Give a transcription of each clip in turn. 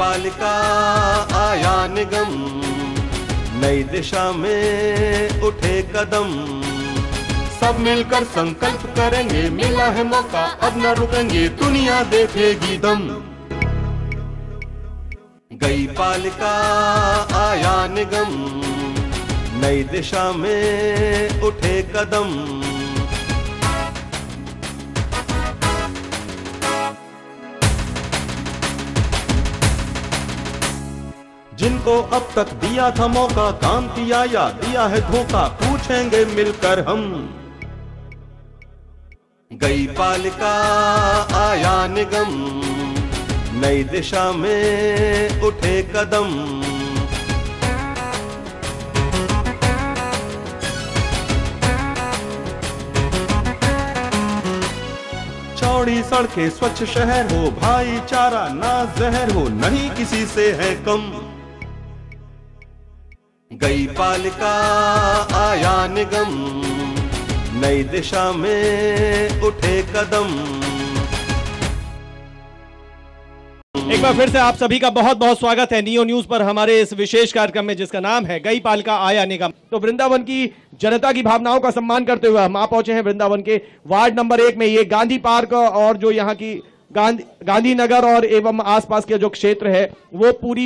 पालिका आया निगम, नई दिशा में उठे कदम, सब मिलकर संकल्प करेंगे, मिला है मौका अब न रुकेंगे, दुनिया देखेगी दम। गई पालिका आया निगम, नई दिशा में उठे कदम, जिनको अब तक दिया था मौका, काम किया या दिया है धोखा, पूछेंगे मिलकर हम। गई पालिका आया निगम, नई दिशा में उठे कदम, चौड़ी सड़कें, स्वच्छ शहर हो, भाईचारा ना जहर हो, नहीं किसी से है कम। गई पालिका आया निगम, नई दिशा में उठे कदम। एक बार फिर से आप सभी का बहुत बहुत स्वागत है नियो न्यूज पर हमारे इस विशेष कार्यक्रम में जिसका नाम है गई पालिका आया निगम। तो वृंदावन की जनता की भावनाओं का सम्मान करते हुए हम आ पहुंचे हैं वृंदावन के वार्ड नंबर 1 में। ये गांधी पार्क और जो यहाँ की गांधीनगर और एवं आसपास के जो क्षेत्र है वो पूरी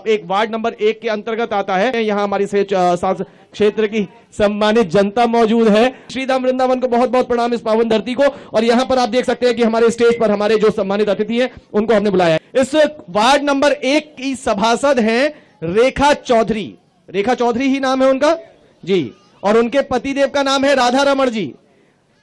एक वार्ड नंबर 1 के अंतर्गत आता है। यहाँ हमारी क्षेत्र की सम्मानित जनता मौजूद है। श्रीधाम वृंदावन को बहुत बहुत प्रणाम इस पावन धरती को। और यहाँ पर आप देख सकते हैं कि हमारे स्टेज पर हमारे जो सम्मानित अतिथि हैं उनको हमने बुलाया है। इस वार्ड नंबर 1 की सभासद हैं रेखा चौधरी। रेखा चौधरी ही नाम है उनका जी, और उनके पतिदेव का नाम है राधा रमण जी।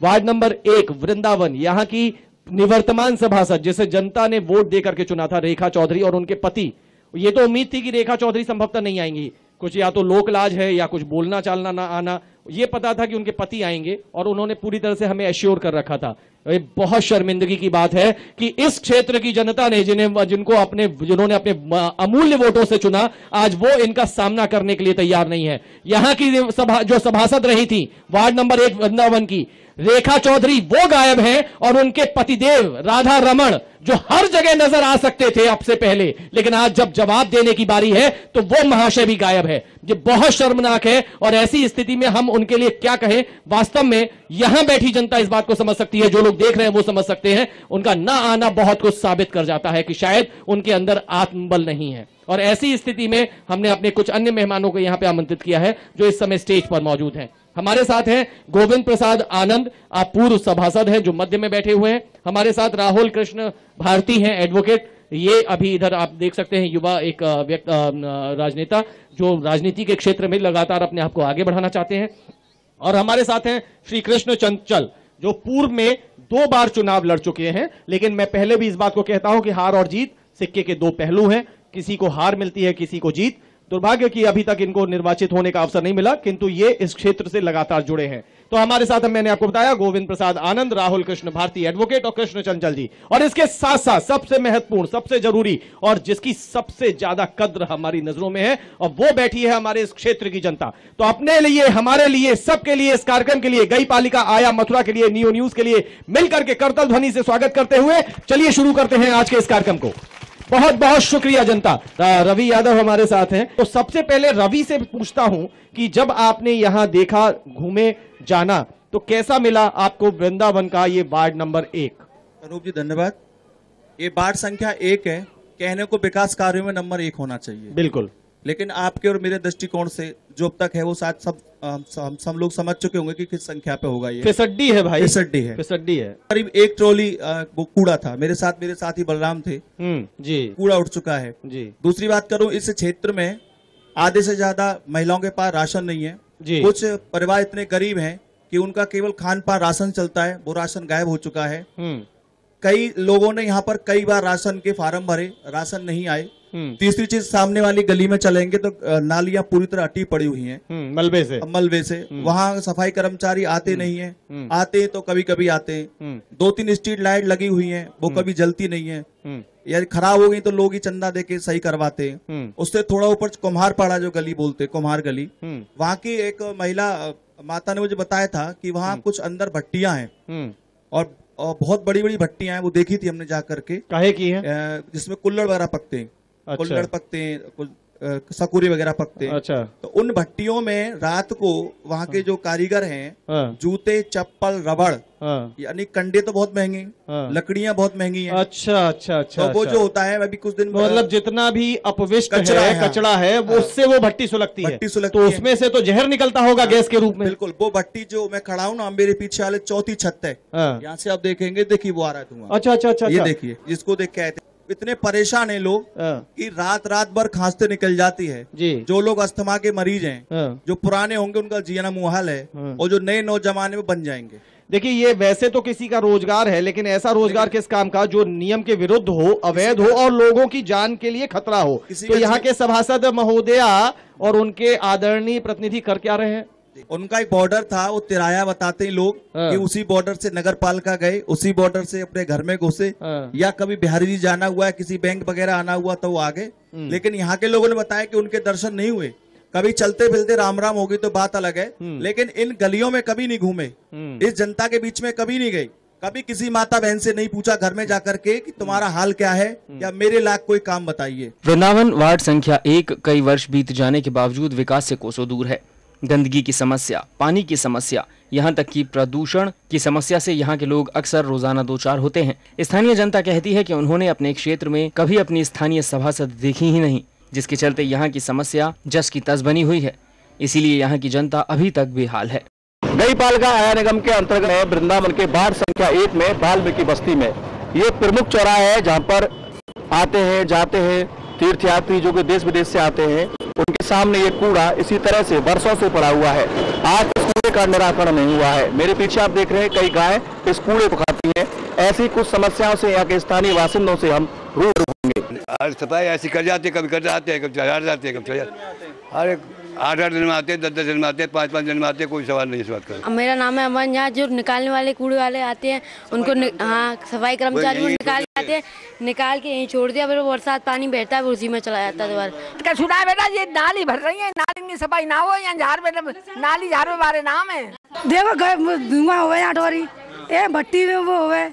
वार्ड नंबर 1 वृंदावन, यहाँ की निवर्तमान सभासद जिसे जनता ने वोट देकर के चुना था, रेखा चौधरी और उनके पति। ये तो उम्मीद थी कि रेखा चौधरी संभवतः नहीं आएंगी, कुछ या तो लोक लाज है या कुछ बोलना चालना ना आना। ये पता था कि उनके पति आएंगे और उन्होंने पूरी तरह से हमें एश्योर कर रखा था। ये बहुत शर्मिंदगी की बात है कि इस क्षेत्र की जनता ने जिन्होंने अपने अमूल्य वोटों से चुना, आज वो इनका सामना करने के लिए तैयार नहीं है। यहाँ की जो सभासद रही थी वार्ड नंबर 1 वृंदावन की रेखा चौधरी, वो गायब हैं और उनके पतिदेव राधा रमण जो हर जगह नजर आ सकते थे अब से पहले, लेकिन आज जब जवाब देने की बारी है तो वो महाशय भी गायब है। ये बहुत शर्मनाक है और ऐसी स्थिति में हम उनके लिए क्या कहें। वास्तव में यहां बैठी जनता इस बात को समझ सकती है, जो लोग देख रहे हैं वो समझ सकते हैं। उनका ना आना बहुत कुछ साबित कर जाता है कि शायद उनके अंदर आत्मबल नहीं है। और ऐसी स्थिति में हमने अपने कुछ अन्य मेहमानों को यहां पे आमंत्रित किया है जो इस समय स्टेज पर मौजूद हैं। हमारे साथ हैं गोविंद प्रसाद आनंद, आप पूर्व सभासद हैं जो मध्य में बैठे हुए हैं। हमारे साथ राहुल कृष्ण भारती हैं, एडवोकेट। ये अभी इधर आप देख सकते हैं युवा एक राजनेता जो राजनीति के क्षेत्र में लगातार अपने आप को आगे बढ़ाना चाहते हैं। और हमारे साथ हैं श्री कृष्ण चंचल जो पूर्व में 2 बार चुनाव लड़ चुके हैं। लेकिन मैं पहले भी इस बात को कहता हूं कि हार और जीत सिक्के के 2 पहलू हैं, किसी को हार मिलती है किसी को जीत। दुर्भाग्य कि अभी तक इनको निर्वाचित होने का अवसर नहीं मिला, किंतु ये इस क्षेत्र से लगातार जुड़े हैं। तो हमारे साथ मैंने आपको बताया गोविंद प्रसाद आनंद, राहुल कृष्ण भारती एडवोकेट और कृष्ण चंचल जी। और इसके साथ साथ सबसे महत्वपूर्ण, सबसे जरूरी और जिसकी सबसे ज्यादा कद्र हमारी नजरों में है, और वो बैठी है हमारे इस क्षेत्र की जनता। तो अपने लिए, हमारे लिए, सबके लिए, इस कार्यक्रम के लिए, गई पालिका आया मथुरा के लिए, नियो न्यूज के लिए मिलकर के करतल ध्वनि से स्वागत करते हुए चलिए शुरू करते हैं आज के इस कार्यक्रम को। बहुत बहुत शुक्रिया जनता। रवि यादव हमारे साथ हैं। तो सबसे पहले रवि से पूछता हूं कि जब आपने यहां देखा, घूमे, जाना, तो कैसा मिला आपको वृंदावन का ये वार्ड नंबर 1? अनूप जी धन्यवाद। ये वार्ड संख्या 1 है। कहने को विकास कार्यों में नंबर 1 होना चाहिए, बिल्कुल, लेकिन आपके और मेरे दृष्टिकोण से जो अब तक है वो शायद सब लोग समझ चुके होंगे कि किस संख्या पे होगा। ये फिसड्डी है भाई, फिसड्डी है, फिसड्डी है। करीब 1 ट्रॉली वो कूड़ा था। मेरे साथी बलराम थे जी, कूड़ा उठ चुका है जी। दूसरी बात करूं, इस क्षेत्र में आधे से ज्यादा महिलाओं के पास राशन नहीं है जी। कुछ परिवार इतने गरीब हैं कि उनका केवल खान पान राशन चलता है, वो राशन गायब हो चुका है। कई लोगों ने यहाँ पर कई बार राशन के फार्म भरे, राशन नहीं आए। तीसरी चीज, सामने वाली गली में चलेंगे तो नालियां पूरी तरह अटी पड़ी हुई हैं मलबे से। वहाँ सफाई कर्मचारी आते नहीं है, आते तो कभी कभी आते हैं। 2-3 स्ट्रीट लाइट लगी हुई हैं, वो कभी जलती नहीं है, या खराब हो गई तो लोग ही चंदा देके सही करवाते हैं। उससे थोड़ा ऊपर कुम्हारपाड़ा जो गली बोलते, कुम्हार गली, वहाँ की एक महिला माता ने मुझे बताया था कि वहाँ कुछ अंदर भट्टियां हैं और बहुत बड़ी बड़ी भट्टियां हैं। वो देखी थी हमने जा करके, काहे की है, जिसमें कुल्हड़ वगैरह पकते हैं। कुल्हड़ पकते हैं, सकुरी वगैरह पकते हैं। अच्छा। तो उन भट्टियों में रात को वहाँ के जो कारीगर हैं, जूते, चप्पल, रबड़, यानी कंडे तो बहुत महंगे, लकड़ियां बहुत महंगी हैं। अच्छा अच्छा अच्छा। तो वो जो होता है अभी कुछ दिन मतलब जितना भी अपविष्ट कचरा है वो उससे वो भट्टी सुलगती है, तो उसमें से तो जहर निकलता होगा गैस के रूप में। बिल्कुल। वो भट्टी जो मैं खड़ा हूँ ना, मेरे पीछे वाले चौथी छत है, यहाँ से आप देखेंगे, देखिए वो आ रहा है धुआं। अच्छा अच्छा अच्छा। ये देखिए, जिसको देख के आए थे, इतने परेशान हैं लोग कि रात भर खांसते निकल जाती है जी। जो लोग अस्थमा के मरीज हैं, जो पुराने होंगे उनका जीना मुहाल है, और जो नए नौजवान में बन जाएंगे। देखिए, ये वैसे तो किसी का रोजगार है, लेकिन ऐसा रोजगार किस काम का जो नियम के विरुद्ध हो, अवैध हो और लोगों की जान के लिए खतरा हो। तो यहाँ के सभासद महोदया और उनके आदरणीय प्रतिनिधि कर क्या रहे हैं? उनका एक बॉर्डर था, वो तिराया बताते हैं लोग कि उसी बॉर्डर से नगर पालिका गए, उसी बॉर्डर से अपने घर में घुसे, या कभी बिहारी जी जाना हुआ है, किसी बैंक वगैरह आना हुआ तो वो आ गए। लेकिन यहाँ के लोगों ने बताया कि उनके दर्शन नहीं हुए। कभी चलते फिरते राम राम हो गई तो बात अलग है, लेकिन इन गलियों में कभी नहीं घूमे, इस जनता के बीच में कभी नहीं गई, कभी किसी माता बहन से नहीं पूछा घर में जाकर के कि तुम्हारा हाल क्या है या मेरे लायक कोई काम बताइए। वृंदावन वार्ड संख्या 1 कई वर्ष बीत जाने के बावजूद विकास से कोसों दूर है। गंदगी की समस्या, पानी की समस्या, यहाँ तक कि प्रदूषण की समस्या से यहाँ के लोग अक्सर रोजाना दो चार होते हैं। स्थानीय जनता कहती है कि उन्होंने अपने क्षेत्र में कभी अपनी स्थानीय सभासद देखी ही नहीं, जिसके चलते यहाँ की समस्या जस की तस बनी हुई है। इसीलिए यहाँ की जनता अभी तक बेहाल है। गई पालिका आया निगम के अंतर्गत है वृंदावन के वार्ड संख्या 1 में वाल्मीकि बस्ती में ये प्रमुख चौराहा है, जहाँ पर आते हैं जाते हैं तीर्थयात्री जो कि देश विदेश से आते हैं। उनके सामने ये कूड़ा इसी तरह से वर्षों से पड़ा हुआ है, आज इस कूड़े का निराकरण नहीं हुआ है। मेरे पीछे आप देख रहे हैं कई गायें इस कूड़े को खाती हैं। ऐसी कुछ समस्याओं से यहाँ के स्थानीय बासिंदों से हम रूबरू होंगे। आज सफाई ऐसी कर जाते, कभी कर जाते हैं, कभी चला जाते हैं, कभी चले जाते हैं। अरे 8-8 दिन में आते हैं, 10-10 दिन में आते हैं, 5-5 दिन में आते हैं, कोई सवाल नहीं इस बात का। मेरा नाम है अमन। यहाँ जो निकालने वाले कूड़े वाले आते हैं उनको हाँ सफाई कर्मचारी निकाल जाते हैं, निकाल के यहीं छोड़ दिया, फिर वो बरसात पानी बहता है, उसी में चला जाता है दोबारा। सुना बेटा, ये नाली भर रही है, नाली की सफाई ना हो, यहाँ झाड़ नाली झाड़ बारे नाम है। देखो धुआं हो यहाँ ठोरी, ये भट्टी में वो हो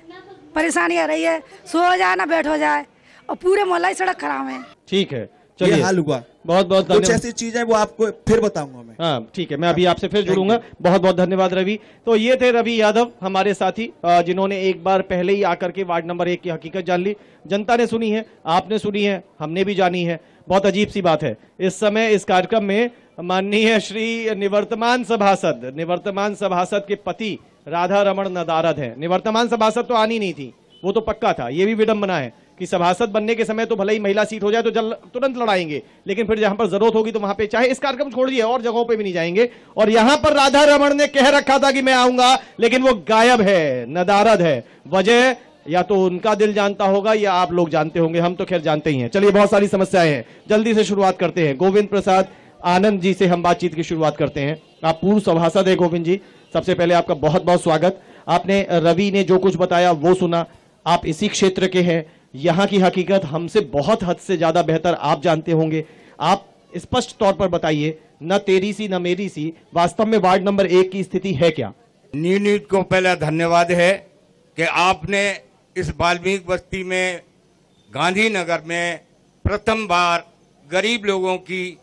परेशानी आ रही है, सो जाए ना बैठ हो जाए, और पूरे मोहल्ला सड़क खराब है। ठीक है, ये हाल हुआ। बहुत बहुत कुछ ऐसी चीजें वो आपको फिर बताऊंगा मैं। हाँ ठीक है, मैं अभी आपसे फिर जुड़ूंगा। बहुत बहुत धन्यवाद रवि। तो ये थे रवि यादव, हमारे साथी, जिन्होंने एक बार पहले ही आकर के वार्ड नंबर 1 की हकीकत जान ली। जनता ने सुनी है, आपने सुनी है, हमने भी जानी है। बहुत अजीब सी बात है, इस समय इस कार्यक्रम में माननीय श्री निवर्तमान सभासद के पति राधा रमण नदारद है। निवर्तमान सभासद तो आनी नहीं थी, वो तो पक्का था। ये भी विडंबना है कि सभासद बनने के समय तो भले ही महिला सीट हो जाए तो तुरंत लड़ाएंगे, लेकिन फिर जहां पर जरूरत होगी तो वहां पे, चाहे इस कार्यक्रम छोड़िए और जगहों पे भी नहीं जाएंगे। और यहां पर राधा रमण ने कह रखा था कि मैं आऊंगा, लेकिन वो गायब है, नदारद है। वजह या तो उनका दिल जानता होगा या आप लोग जानते होंगे, हम तो खैर जानते ही हैं। चलिए, बहुत सारी समस्याएं हैं, जल्दी से शुरुआत करते हैं। गोविंद प्रसाद आनंद जी से हम बातचीत की शुरुआत करते हैं। आप पूर्व सभासद है गोविंद जी, सबसे पहले आपका बहुत बहुत स्वागत। आपने रवि ने जो कुछ बताया वो सुना, आप इसी क्षेत्र के हैं, यहाँ की हकीकत हमसे बहुत हद से ज्यादा बेहतर आप जानते होंगे। आप स्पष्ट तौर पर बताइए, न तेरी सी न मेरी सी, वास्तव में वार्ड नंबर 1 की स्थिति है क्या? नीट को पहला धन्यवाद है कि आपने इस वाल्मीकि बस्ती में, गांधीनगर में प्रथम बार गरीब लोगों की,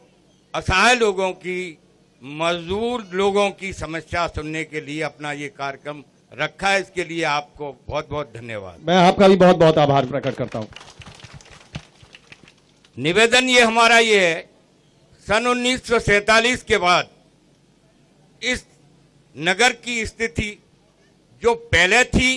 असहाय लोगों की, मजदूर लोगों की समस्या सुनने के लिए अपना ये कार्यक्रम रखा है। इसके लिए आपको बहुत बहुत धन्यवाद। मैं आपका भी बहुत बहुत आभार प्रकट करता हूं। निवेदन ये हमारा ये है, सन 1947 के बाद इस नगर की स्थिति जो पहले थी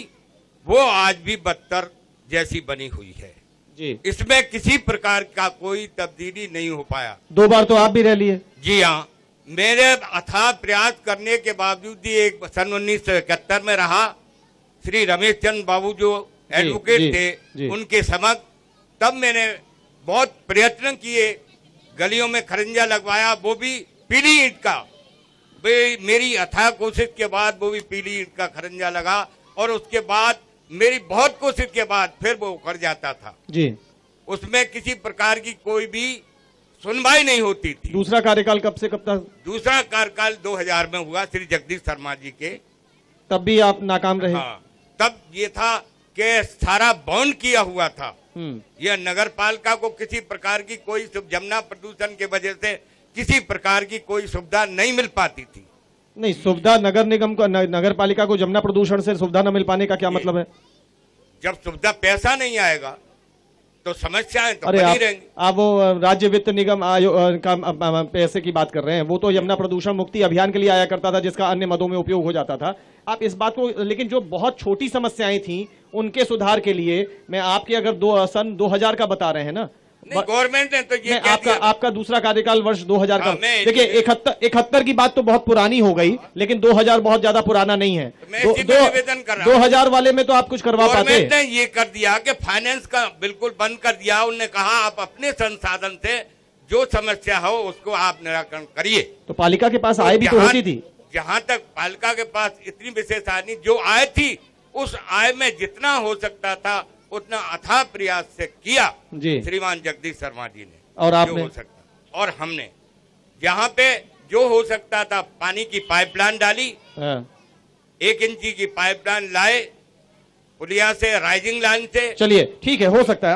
वो आज भी बदतर जैसी बनी हुई है जी। इसमें किसी प्रकार का कोई तब्दीली नहीं हो पाया। 2 बार तो आप भी रह लिए। जी हाँ, मेरे अथाह प्रयास करने के बावजूद भी एक सन 1971 में रहा। श्री रमेश चंद्र बाबू जो एडवोकेट थे उनके समक्ष, तब मैंने बहुत प्रयत्न किए, गलियों में खरंजा लगवाया, वो भी पीली ईंट का। मेरी अथाह कोशिश के बाद वो भी पीली ईंट का खरंजा लगा, और उसके बाद मेरी बहुत कोशिश के बाद फिर वो उखड़ जाता था जी। उसमें किसी प्रकार की कोई भी सुनवाई नहीं होती थी। दूसरा कार्यकाल कब से कब तक? दूसरा कार्यकाल 2000 में हुआ श्री जगदीश शर्मा जी के, तब भी आप नाकाम रहे। हाँ, तब ये था कि सारा बॉन्ड किया हुआ था, यह नगर पालिका को किसी प्रकार की कोई जमुना प्रदूषण के वजह से किसी प्रकार की कोई सुविधा नहीं मिल पाती थी। नहीं, सुविधा नगर निगम को, नगर पालिका को जमुना प्रदूषण से सुविधा न मिल पाने का क्या मतलब है? जब सुविधा पैसा नहीं आएगा तो समस्याएं तो बनी रहेंगी। आप वो राज्य वित्त निगम आयोग का पैसे की बात कर रहे हैं, वो तो यमुना प्रदूषण मुक्ति अभियान के लिए आया करता था, जिसका अन्य मदों में उपयोग हो जाता था। आप इस बात को, लेकिन जो बहुत छोटी समस्याएं थी उनके सुधार के लिए, मैं आपके अगर सन 2000 का बता रहे हैं ना, गवर्नमेंट ने तो ये आपका दूसरा कार्यकाल वर्ष 2000 का, देखिए 71 की बात तो बहुत पुरानी हो गई, लेकिन 2000 बहुत ज्यादा पुराना नहीं है। 2000 वाले में तो आप कुछ करवा पाते। गवर्नमेंट ने ये कर दिया कि फाइनेंस का बिल्कुल बंद कर दिया। उन्होंने कहा आप अपने संसाधन से जो समस्या हो उसको आप निराकरण करिए। तो पालिका के पास आय भी तो होती थी। जहां तक पालिका के पास इतनी विशेष आय नहीं, जो आय थी उस आय में जितना हो सकता था उतना अथाह प्रयास से किया श्रीमान जगदीश शर्मा जी ने, और आपने, जो हो सकता, और हमने जहाँ पे जो हो सकता था पानी की पाइपलाइन डाली, 1 इंची की पाइपलाइन लाए पुलिया से, राइजिंग लाइन से। चलिए ठीक है, हो सकता है।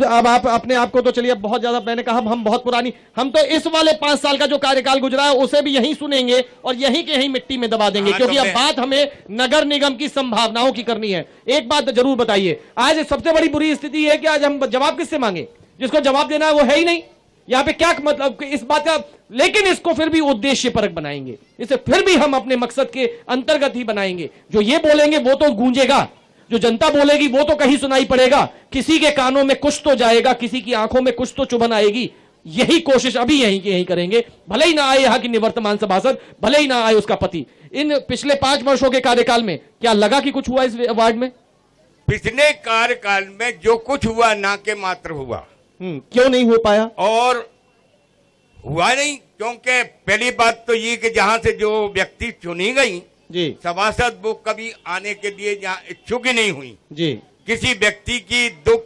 अब आप अपने आप को तो चलिए बहुत ज्यादा, मैंने कहा हम बहुत पुरानी, हम तो इस वाले 5 साल का जो कार्यकाल गुजरा है उसे भी यहीं सुनेंगे और यहीं के यहीं मिट्टी में दबा देंगे, क्योंकि अब बात हमें नगर निगम की संभावनाओं की करनी है। एक बात जरूर बताइए, आज सबसे बड़ी बुरी स्थिति है कि आज हम जवाब किससे मांगे? जिसको जवाब देना है वो है ही नहीं। यहाँ पे क्या मतलब इस बात का, लेकिन इसको फिर भी उद्देश्य परक बनाएंगे, इसे फिर भी हम अपने मकसद के अंतर्गत ही बनाएंगे। जो ये बोलेंगे वो तो गूंजेगा, जो जनता बोलेगी वो तो कहीं सुनाई पड़ेगा, किसी के कानों में कुछ तो जाएगा, किसी की आंखों में कुछ तो चुभन आएगी। यही कोशिश अभी यही करेंगे, भले ही ना आए यहाँ की निवर्तमान सभासद, भले ही ना आए उसका पति। इन पिछले 5 वर्षों के कार्यकाल में क्या लगा कि कुछ हुआ इस वार्ड में? पिछले कार्यकाल में जो कुछ हुआ ना के मात्र हुआ। क्यों नहीं हो पाया? और हुआ नहीं क्योंकि पहली बात तो ये कि जहां से जो व्यक्ति चुनी गई सभासद, वो कभी आने के लिए यहाँ इच्छुक ही नहीं हुई जी। किसी व्यक्ति की दुख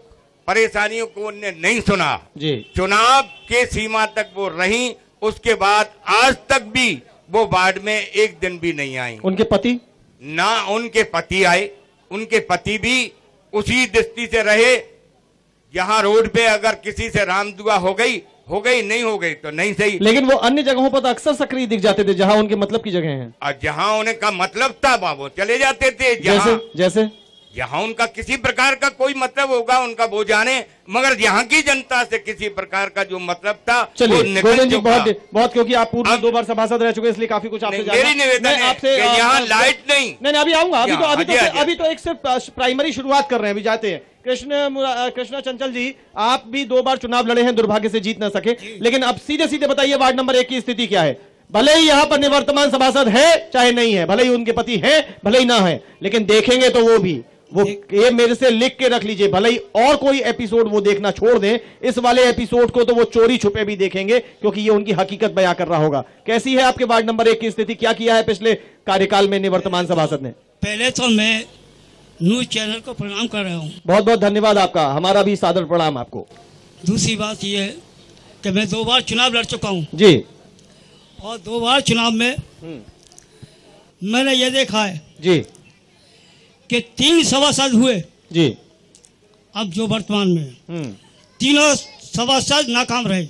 परेशानियों को उन्हें नहीं सुना जी। चुनाव के सीमा तक वो रही, उसके बाद आज तक भी वो वार्ड में एक दिन भी नहीं आई। उनके पति ना, उनके पति आए, उनके पति भी उसी दृष्टि से रहे, यहाँ रोड पे अगर किसी से राम दुआ हो गई, नहीं हो गई तो नहीं सही। लेकिन वो अन्य जगहों पर तो अक्सर सक्रिय दिख जाते थे जहां उनके मतलब की जगह हैं। और जहां उन्हें का मतलब था वो चले जाते थे। जैसे जहां उनका किसी प्रकार का कोई मतलब होगा उनका वो जाने, मगर यहाँ की जनता से किसी प्रकार का जो मतलब था। चलिए गोविंद जी, बहुत क्योंकि आप पूर्व 2 बार सभासद रह चुके, इसलिए काफी कुछ आपसे मेरी निवेदन है कि यहाँ लाइट नहीं, अभी आऊंगा। अभी तो एक सिर्फ प्राइमरी शुरुआत कर रहे हैं, अभी जाते हैं। कृष्णा चंचल जी, आप भी 2 बार चुनाव लड़े हैं, दुर्भाग्य से जीत ना सके, लेकिन अब सीधे बताइए वार्ड नंबर 1 की स्थिति क्या है? भले ही यहाँ पर निवर्तमान सभासद है चाहे नहीं है, भले ही उनके पति है भले ही ना है, लेकिन देखेंगे तो वो ये मेरे से लिख के रख लीजिए, भले ही और कोई एपिसोड वो देखना छोड़ दें, इस वाले एपिसोड को तो वो चोरी छुपे भी देखेंगे, क्योंकि ये उनकी हकीकत बयां कर रहा होगा। कैसी है आपके वार्ड नंबर 1 की स्थिति? क्या किया है पिछले कार्यकाल में निवर्तमान सभासद ने? पहले तो मैं न्यूज चैनल को प्रणाम कर रहा हूँ। बहुत बहुत धन्यवाद आपका, हमारा भी सादर प्रणाम आपको। दूसरी बात यह है कि मैं 2 बार चुनाव लड़ चुका हूँ जी, और 2 बार चुनाव में मैंने ये देखा है जी कि 3 सभासद हुए जी। अब जो वर्तमान में 3 सभासद नाकाम रहे,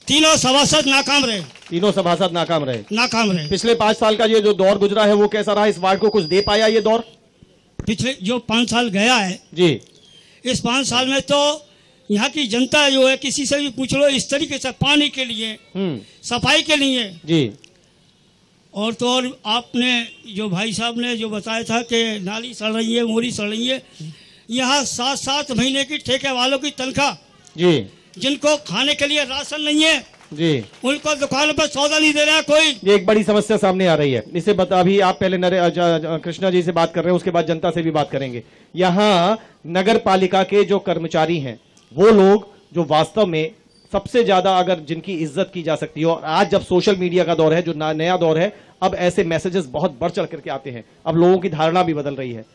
3 सभासद नाकाम रहे, 3 सभासद नाकाम रहे। पिछले 5 साल का ये जो दौर गुजरा है वो कैसा रहा? इस वार्ड को कुछ दे पाया ये दौर? पिछले जो 5 साल गया है जी, इस 5 साल में तो यहाँ की जनता जो है, किसी से भी पूछ लो, इस तरीके से पानी के लिए, सफाई के लिए जी, और तो और आपने जो भाई साहब ने जो बताया था कि नाली सड़ रही है, मोरी सड़ रही है, यहाँ 7-7 महीने की ठेके वालों की तनख्वाह जी, जिनको खाने के लिए राशन नहीं है जी, उनको दुकानों पर सौदा नहीं दे रहा कोई। ये एक बड़ी समस्या सामने आ रही है। इसे बता, अभी आप पहले कृष्णा जी से बात कर रहे हैं, उसके बाद जनता से भी बात करेंगे। यहाँ नगर पालिका के जो कर्मचारी हैं, वो लोग जो वास्तव में सबसे ज्यादा अगर जिनकी इज्जत की जा सकती है, और आज जब सोशल मीडिया का दौर है, जो नया दौर है, अब ऐसे मैसेजेस बहुत बढ़ चढ़ करके आते हैं, अब लोगों की धारणा भी बदल रही है।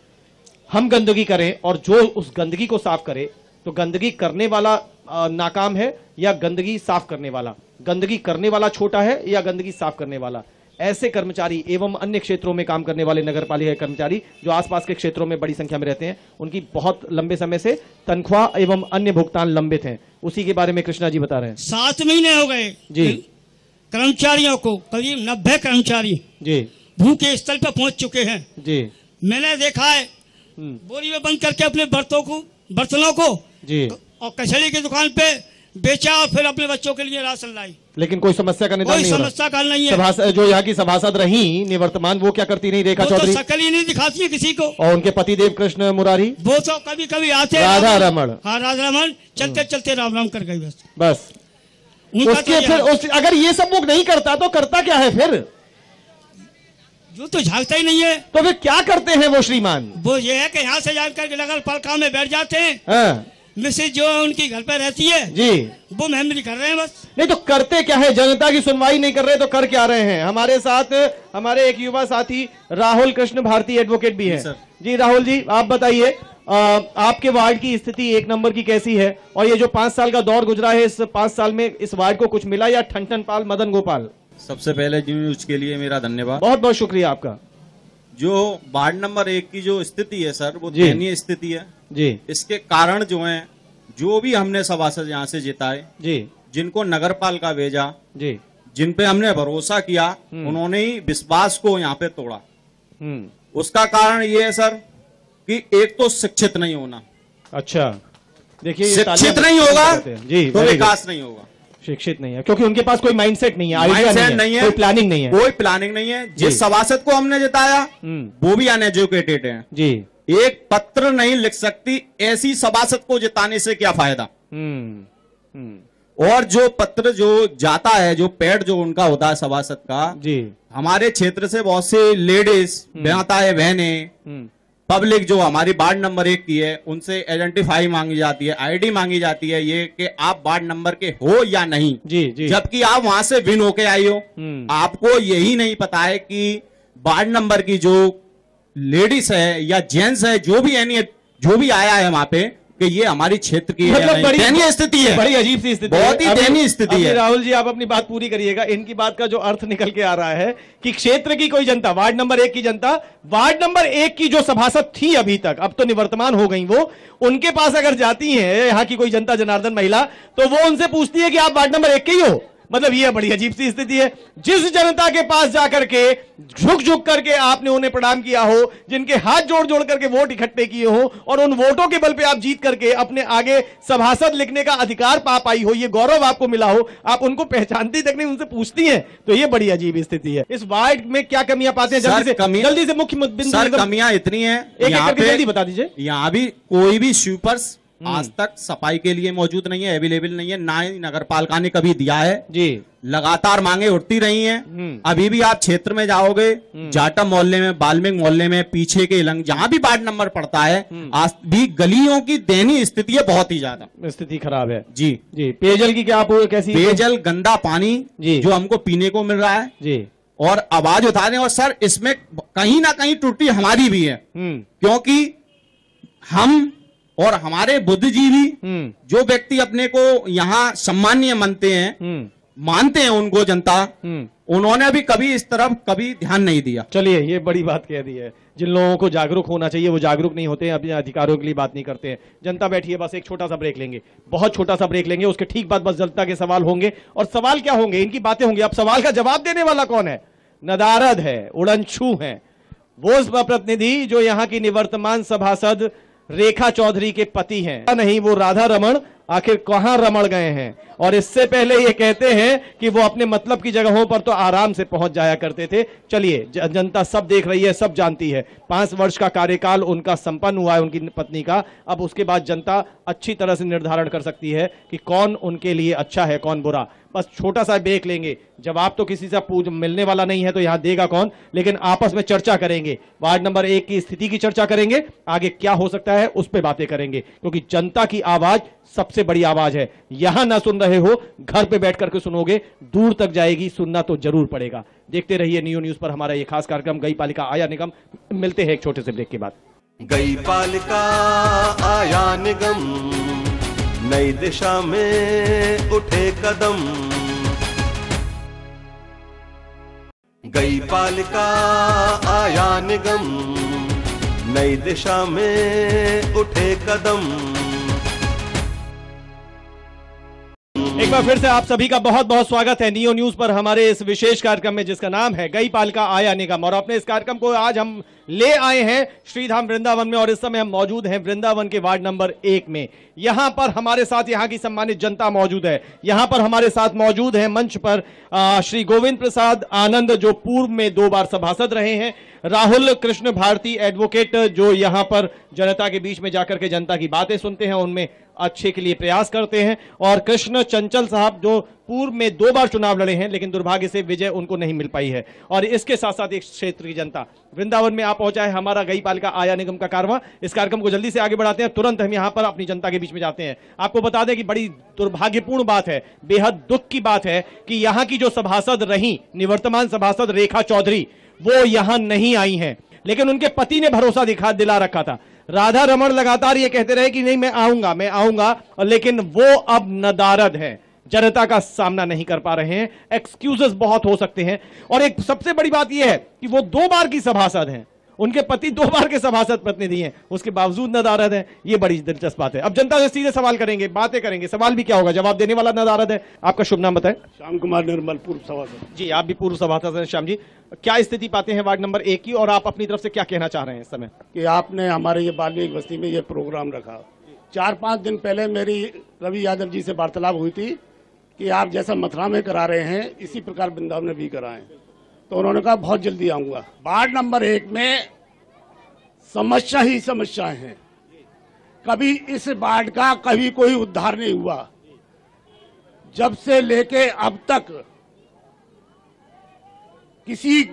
हम गंदगी करें और जो उस गंदगी को साफ करे, तो गंदगी करने वाला नाकाम है या गंदगी साफ करने वाला? गंदगी करने वाला छोटा है या गंदगी साफ करने वाला? ऐसे कर्मचारी एवं अन्य क्षेत्रों में काम करने वाले नगर पालिका कर्मचारी जो आसपास के क्षेत्रों में बड़ी संख्या में रहते हैं, उनकी बहुत लंबे समय से तनख्वाह एवं अन्य भुगतान लंबित हैं। उसी के बारे में कृष्णा जी बता रहे हैं। 7 महीने हो गए जी कर्मचारियों को, करीब 90 कर्मचारी जी भूखे स्थल पर पहुंच चुके हैं। जी मैंने देखा है बोरी में बंद करके अपने बर्तनों को जी और कचहरी की दुकान पे बेचा और फिर अपने बच्चों के लिए राशन लाई। लेकिन कोई समस्या का निदान नहीं हो रहा। समस्या का नहीं है। जो यहाँ की सभासद रही निवर्तमान, वो क्या करती रही? रेखा चौधरी तो शकल ही नहीं दिखाती है किसी को। और उनके पतिदेव कृष्ण मुरारी, वो तो कभी कभी आते राधा रमण। हाँ, राधा रमण चलते चलते राम राम कर गई बस। उसके फिर अगर ये सब वो नहीं करता तो करता क्या है फिर? जो तो झांकता ही नहीं है। तो फिर क्या करते हैं वो श्रीमान? वो ये है कि यहाँ से जाकर नगर पालिका में बैठ जाते हैं। हाँ। मिसेज जो उनकी घर पे रहती है जी, वो मेमोरी कर रहे हैं बस। नहीं तो करते क्या है? जनता की सुनवाई नहीं कर रहे तो कर क्या रहे हैं? हमारे साथ हमारे एक युवा साथी राहुल कृष्ण भारती एडवोकेट भी हैं। जी राहुल जी, आप बताइए आपके वार्ड की स्थिति 1 नंबर की कैसी है? और ये जो 5 साल का दौर गुजरा है, इस 5 साल में इस वार्ड को कुछ मिला या ठन पाल मदन गोपाल? सबसे पहले न्यूज के लिए मेरा धन्यवाद। बहुत बहुत शुक्रिया आपका। जो वार्ड नंबर 1 की जो स्थिति है सर, वो दयनीय स्थिति है जी। इसके कारण जो है, जो भी हमने सभासद यहाँ से जिताए जी, जिनको नगर पालिका भेजा जी, जिन पे हमने भरोसा किया, उन्होंने ही विश्वास को यहाँ पे तोड़ा। उसका कारण ये है सर कि एक तो शिक्षित नहीं होना। अच्छा, देखिए शिक्षित नहीं होगा जी तो विकास नहीं होगा। शिक्षित नहीं है क्योंकि उनके पास कोई माइंडसेट नहीं है, आइडिया नहीं है, कोई प्लानिंग नहीं है। कोई प्लानिंग नहीं है। जिस सभासद को हमने जिताया वो भी अनएजुकेटेड है जी। एक पत्र नहीं लिख सकती, ऐसी सभासद को जिताने से क्या फायदा? और जो पत्र जो जाता है, जो पैड जो उनका होता है सभासद का जी, हमारे क्षेत्र से बहुत से लेडीज माता है, बहनें, पब्लिक जो हमारी वार्ड नंबर 1 की है, उनसे आइडेंटिफाई मांगी जाती है, आईडी मांगी जाती है, ये कि आप वार्ड नंबर के हो या नहीं जी, जी। जबकि आप वहां से विन होके आई हो। आपको यही नहीं पता है कि वार्ड नंबर की जो लेडीज है या जेंट्स है, जो भी आया है वहां पे, कि ये हमारी क्षेत्र की मतलब दयनीय स्थिति है, बड़ी अजीब सी स्थिति, बहुत ही दयनीय स्थिति है। राहुल जी, आप अपनी बात पूरी करिएगा। इनकी बात का जो अर्थ निकल के आ रहा है कि क्षेत्र की कोई जनता, वार्ड नंबर 1 की जनता, वार्ड नंबर 1 की जो सभासद थी अभी तक, अब तो निवर्तमान हो गई वो, उनके पास अगर जाती है यहाँ की कोई जनता, जनार्दन महिला, तो वो उनसे पूछती है कि आप वार्ड नंबर 1 के ही हो। मतलब ये बड़ी अजीब सी स्थिति है। जिस जनता के पास जाकर के झुक झुक करके आपने उन्हें प्रणाम किया हो, जिनके हाथ जोड़ जोड़ करके वोट इकट्ठे किए हो, और उन वोटों के बल पे आप जीत करके अपने आगे सभासद लिखने का अधिकार पा पाई हो, ये गौरव आपको मिला हो, आप उनको पहचानती तक नहीं, उनसे पूछती हैं, तो ये बड़ी अजीब स्थिति है। इस वार्ड में क्या कमियां पाते हैं? जल्दी से मुख्य बिंदु। कमियां इतनी है, एक करके जल्दी बता दीजिए। यहाँ भी कोई भी स्वीपर्स आज तक सफाई के लिए मौजूद नहीं है, अवेलेबल नहीं है, ना ही नगर पालिका ने कभी दिया है जी। लगातार मांगे उठती रही हैं। अभी भी आप क्षेत्र में जाओगे, जाटम मोहल्ले में, बाल्मीक मोहल्ले में, पीछे के इलंग, जहां भी वार्ड नंबर पड़ता है, आज भी गलियों की दयनीय स्थिति है, बहुत ही ज्यादा स्थिति खराब है जी। जी, पेयजल की क्या कैसी? पेयजल गंदा पानी जो हमको पीने को मिल रहा है जी, और आवाज उठाने, और सर इसमें कहीं ना कहीं त्रुटि हमारी भी है, क्योंकि हम और हमारे बुद्धिजीवी जो व्यक्ति अपने को यहाँ सम्मानीय मानते हैं उनको जनता, उन्होंने भी कभी इस तरफ कभी ध्यान नहीं दिया। चलिए, ये बड़ी बात कह दी है। जिन लोगों को जागरूक होना चाहिए वो जागरूक नहीं होते हैं, अपने अधिकारों के लिए बात नहीं करते हैं। जनता बैठी है, बस एक छोटा सा ब्रेक लेंगे, बहुत छोटा सा ब्रेक लेंगे, उसके ठीक बाद बस जनता के सवाल होंगे। और सवाल क्या होंगे? इनकी बातें होंगी। अब सवाल का जवाब देने वाला कौन है? नदारद है, उड़नछू है, वो प्रतिनिधि जो यहाँ की निवर्तमान सभासद रेखा चौधरी के पति हैं। नहीं, वो राधा रमण आखिर कहां रमण गए हैं? और इससे पहले ये कहते हैं कि वो अपने मतलब की जगहों पर तो आराम से पहुंच जाया करते थे। चलिए, जनता सब देख रही है, सब जानती है। 5 वर्ष का कार्यकाल उनका संपन्न हुआ है, उनकी पत्नी का। अब उसके बाद जनता अच्छी तरह से निर्धारण कर सकती है कि कौन उनके लिए अच्छा है, कौन बुरा। बस छोटा सा ब्रेक लेंगे। जवाब तो किसी से मिलने वाला नहीं है, तो यहां देगा कौन? लेकिन आपस में चर्चा करेंगे, वार्ड नंबर 1 की स्थिति की चर्चा करेंगे, आगे क्या हो सकता है उस पर बातें करेंगे, क्योंकि जनता की आवाज सबसे बड़ी आवाज है। यहां ना सुन रहे हो, घर पे बैठ करके सुनोगे, दूर तक जाएगी, सुनना तो जरूर पड़ेगा। देखते रहिए नियो न्यूज पर हमारा ये खास कार्यक्रम गई पालिका आया निगम। मिलते हैं एक छोटे से ब्रेक के बाद। गई पालिका आया निगम, नई दिशा में उठे कदम। गई पालिका आया निगम, नई दिशा में उठे कदम। एक बार फिर से आप सभी का बहुत बहुत स्वागत है नियो न्यूज पर हमारे इस विशेष कार्यक्रम में जिसका नाम है गई पालिका आया निगम। और अपने इस कार्यक्रम को आज हम ले आए हैं श्रीधाम वृंदावन में और इस समय हम मौजूद हैं वृंदावन के वार्ड नंबर 1 में। यहां पर हमारे साथ यहां की सम्मानित जनता मौजूद है। यहां पर हमारे साथ मौजूद हैं मंच पर श्री गोविंद प्रसाद आनंद जो पूर्व में 2 बार सभासद रहे हैं, राहुल कृष्ण भारती एडवोकेट जो यहां पर जनता के बीच में जाकर के जनता की बातें सुनते हैं, उनमें अच्छे के लिए प्रयास करते हैं, और कृष्ण चंचल साहब जो पूर्व में 2 बार चुनाव लड़े हैं लेकिन दुर्भाग्य से विजय उनको नहीं मिल पाई है। और इसके साथ साथ एक क्षेत्र की जनता वृंदावन में आ पहुंचा है हमारा गई पालिका आया निगम का कारवां। इस कार्यक्रम को जल्दी से आगे बढ़ाते हैं, तुरंत हम यहां पर अपनी जनता के बीच में जाते हैं। आपको बता दें कि बड़ी दुर्भाग्यपूर्ण बात है, बेहद दुख की बात है कि यहां की जो सभासद रही निवर्तमान सभासद रेखा चौधरी वो यहां नहीं आई हैं, लेकिन उनके पति ने भरोसा दिला रखा था। राधा रमण लगातार ये कहते रहे कि नहीं मैं आऊंगा, लेकिन वो अब नदारद है, जनता का सामना नहीं कर पा रहे हैं। एक्सक्यूजेस बहुत हो सकते हैं और एक सबसे बड़ी बात यह है कि वो 2 बार की सभासद हैं, उनके पति 2 बार के सभासद प्रतिनिधि हैं, उसके बावजूद नदारद है। ये बड़ी दिलचस्प बात है। अब जनता से सीधे सवाल करेंगे, बातें करेंगे। सवाल भी क्या होगा, जवाब देने वाला नदारद है। आपका शुभ नाम बताएं। श्याम कुमार निर्मल, पूर्व सभासद। जी, आप भी पूर्व सभासद हैं श्याम जी। क्या स्थिति पाते हैं वार्ड नंबर 1 की और आप अपनी तरफ से क्या कहना चाह रहे हैं इस समय? कि आपने हमारे ये वाल्मीकि बस्ती में ये प्रोग्राम रखा। 4-5 दिन पहले मेरी रवि यादव जी से वार्तालाप हुई थी कि आप जैसा मथुरा में करा रहे हैं इसी प्रकार वृंदावन में भी कराएं, तो उन्होंने कहा बहुत जल्दी आऊंगा। वार्ड नंबर 1 में समस्या ही समस्याएं हैं। कभी इस वार्ड का कभी कोई उद्धार नहीं हुआ। जब से लेके अब तक किसी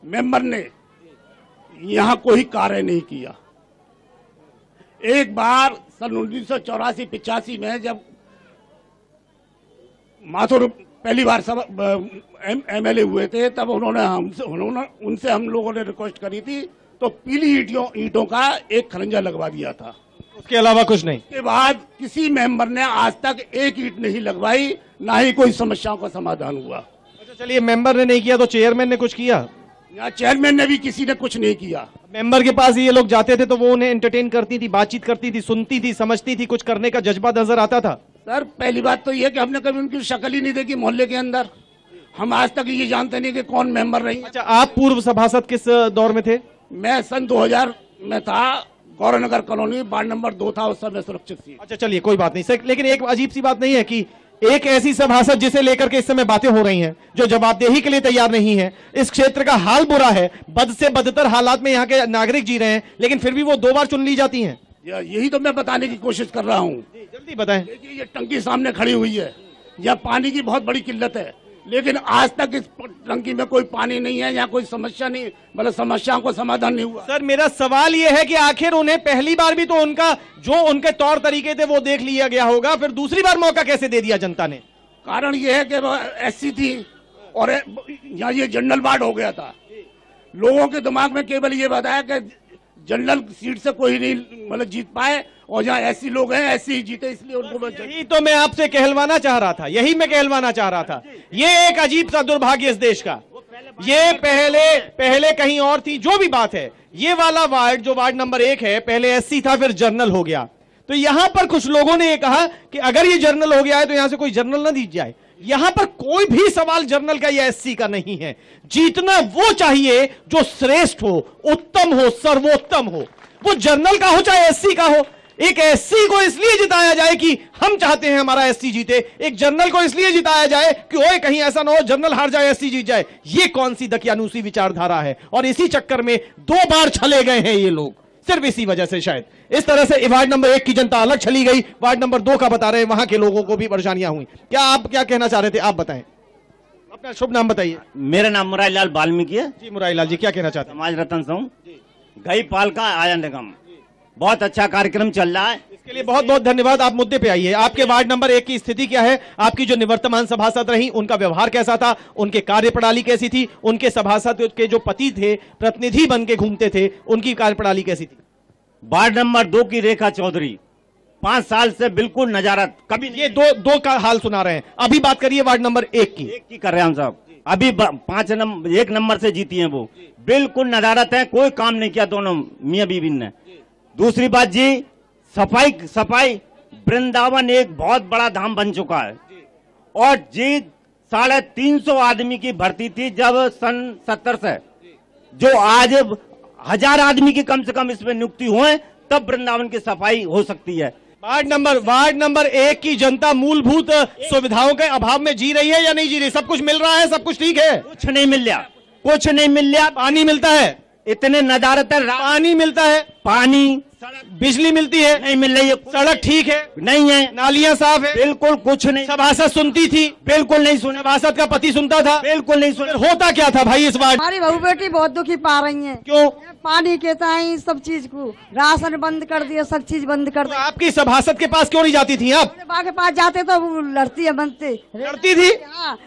मेंबर ने यहां कोई कार्य नहीं किया। एक बार सन 1984-85 में जब माथुर पहली बार एमएलए हुए थे, तब उनसे हम लोगों ने रिक्वेस्ट करी थी, तो पीली ईंटों का एक खरंजा लगवा दिया था। उसके अलावा कुछ नहीं। उसके बाद किसी मेंबर ने आज तक एक ईंट नहीं लगवाई, ना ही कोई समस्याओं का समाधान हुआ। अच्छा चलिए, मेंबर ने नहीं किया तो चेयरमैन ने कुछ किया? यहाँ चेयरमैन ने भी किसी ने कुछ नहीं किया। मेंबर के पास ये लोग जाते थे तो वो उन्हें एंटरटेन करती थी, बातचीत करती थी, सुनती थी, समझती थी, कुछ करने का जज्बा नजर आता था? सर पहली बात तो ये कि हमने कभी उनकी शक्ल ही नहीं देखी मोहल्ले के अंदर। हम आज तक ये जानते नहीं कि कौन मेंबर रही। अच्छा, आप पूर्व सभासद किस दौर में थे? मैं सन 2000 में था, गौरनगर कॉलोनी, वार्ड नंबर 2 था उस समय, सुरक्षित थी। अच्छा चलिए कोई बात नहीं सर, लेकिन एक अजीब सी बात नहीं है कि एक ऐसी सभासद जिसे लेकर के इस समय बातें हो रही हैं, जो जवाबदेही के लिए तैयार नहीं है। इस क्षेत्र का हाल बुरा है, बद से बदतर हालात में यहाँ के नागरिक जी रहे हैं, लेकिन फिर भी वो 2 बार चुन ली जाती हैं। यही तो मैं बताने की कोशिश कर रहा हूँ। जल्दी बताएं। देखिए ये टंकी सामने खड़ी हुई है, यहाँ पानी की बहुत बड़ी किल्लत है, लेकिन आज तक इस टंकी में कोई पानी नहीं है, यहाँ कोई समस्या नहीं, मतलब समस्याओं को समाधान नहीं हुआ। सर मेरा सवाल ये है कि आखिर उन्हें पहली बार भी तो उनका जो उनके तौर तरीके थे वो देख लिया गया होगा, फिर दूसरी बार मौका कैसे दे दिया जनता ने? कारण ये है कि वो एससी थी और यहाँ ये जनरल वार्ड हो गया था। लोगों के दिमाग में केवल ये बताया कि जनरल सीट से कोई नहीं मतलब जीत पाए, और जहाँ ऐसी लोग हैं ऐसे ही जीते, इसलिए उनको। यही तो मैं आपसे कहलवाना चाह रहा था, यही मैं कहलवाना चाह रहा था। ये एक अजीब सा दुर्भाग्य इस देश का। ये पहले कहीं और थी, जो भी बात है। ये वाला वार्ड जो वार्ड नंबर 1 है, पहले एससी था, फिर जर्नल हो गया। तो यहां पर कुछ लोगों ने ये कहा कि अगर ये जर्नल हो गया है तो यहां से कोई जर्नल ना दी जाए। यहां पर कोई भी सवाल जर्नल का या एससी का नहीं है। जीतना वो चाहिए जो श्रेष्ठ हो, उत्तम हो, सर्वोत्तम हो। वो जर्नल का हो चाहे एससी का हो। एक एससी को इसलिए जिताया जाए कि हम चाहते हैं हमारा एससी जीते, एक जनरल को इसलिए जिताया जाए कि ओए कहीं ऐसा ना हो जनरल हार जाए एससी जीत जाए। ये कौन सी दकियानूसी विचारधारा है? और इसी चक्कर में 2 बार छले गए हैं ये लोग, सिर्फ इसी वजह से। शायद इस तरह से वार्ड नंबर 1 की जनता अलग छली गई, वार्ड नंबर 2 का बता रहे हैं वहां के लोगों को भी परेशानियां हुई। क्या आप क्या कहना चाह रहे थे, आप बताएं, अपना शुभ नाम बताइए। मेरा नाम मुरारी लाल वाल्मीकि है। जी मुरारी लाल जी, क्या कहना चाहते हैं? समाज रतन साहू, गई पालिका आया निगम, बहुत अच्छा कार्यक्रम चल रहा है, इसके लिए बहुत बहुत धन्यवाद। आप मुद्दे पे आइए। आपके वार्ड नंबर 1 की स्थिति क्या है? आपकी जो निवर्तमान सभासद रही उनका व्यवहार कैसा था, उनके कार्यप्रणाली कैसी थी, उनके सभासद के जो पति थे प्रतिनिधि बन के घूमते थे उनकी कार्यप्रणाली कैसी थी? वार्ड नंबर 2 की रेखा चौधरी 5 साल से बिल्कुल नजारत कभी। ये दो का हाल सुना रहे हैं, अभी बात करिए वार्ड नंबर 1 की। कर रहे हैं हम साहब। अभी 1 नंबर से जीती हैं वो, बिल्कुल नदारत है, कोई काम नहीं किया दोनों मियां बीवी ने। दूसरी बात जी, सफाई वृंदावन एक बहुत बड़ा धाम बन चुका है और जी 350 आदमी की भर्ती थी जब सन 70 से, जो आज 1000 आदमी की कम से कम इसमें नियुक्ति हुए तब वृंदावन की सफाई हो सकती है। वार्ड नंबर 1 की जनता मूलभूत सुविधाओं के अभाव में जी रही है या नहीं जी रही? सब कुछ मिल रहा है, सब कुछ ठीक है? कुछ नहीं मिल रहा। पानी मिलता है? इतने नदारत है, पानी मिलता है? पानी, बिजली मिलती है? नहीं मिल रही है। सड़क ठीक है? नहीं है। नालियां साफ है? बिल्कुल कुछ नहीं। सभासद सुनती थी? बिल्कुल नहीं सुने। सभासद का पति सुनता था? बिल्कुल नहीं सुने। होता क्या था भाई इस बार? हमारी बहू बेटी बहुत दुखी पा रही है। क्यों? पानी के ताई सब चीज को, राशन बंद कर दिया, सब चीज बंद कर दिया। आपकी सभासद के पास क्यों नहीं जाती थी आप? के पास जाते तो वो लड़ती है, बनते लड़ती थी।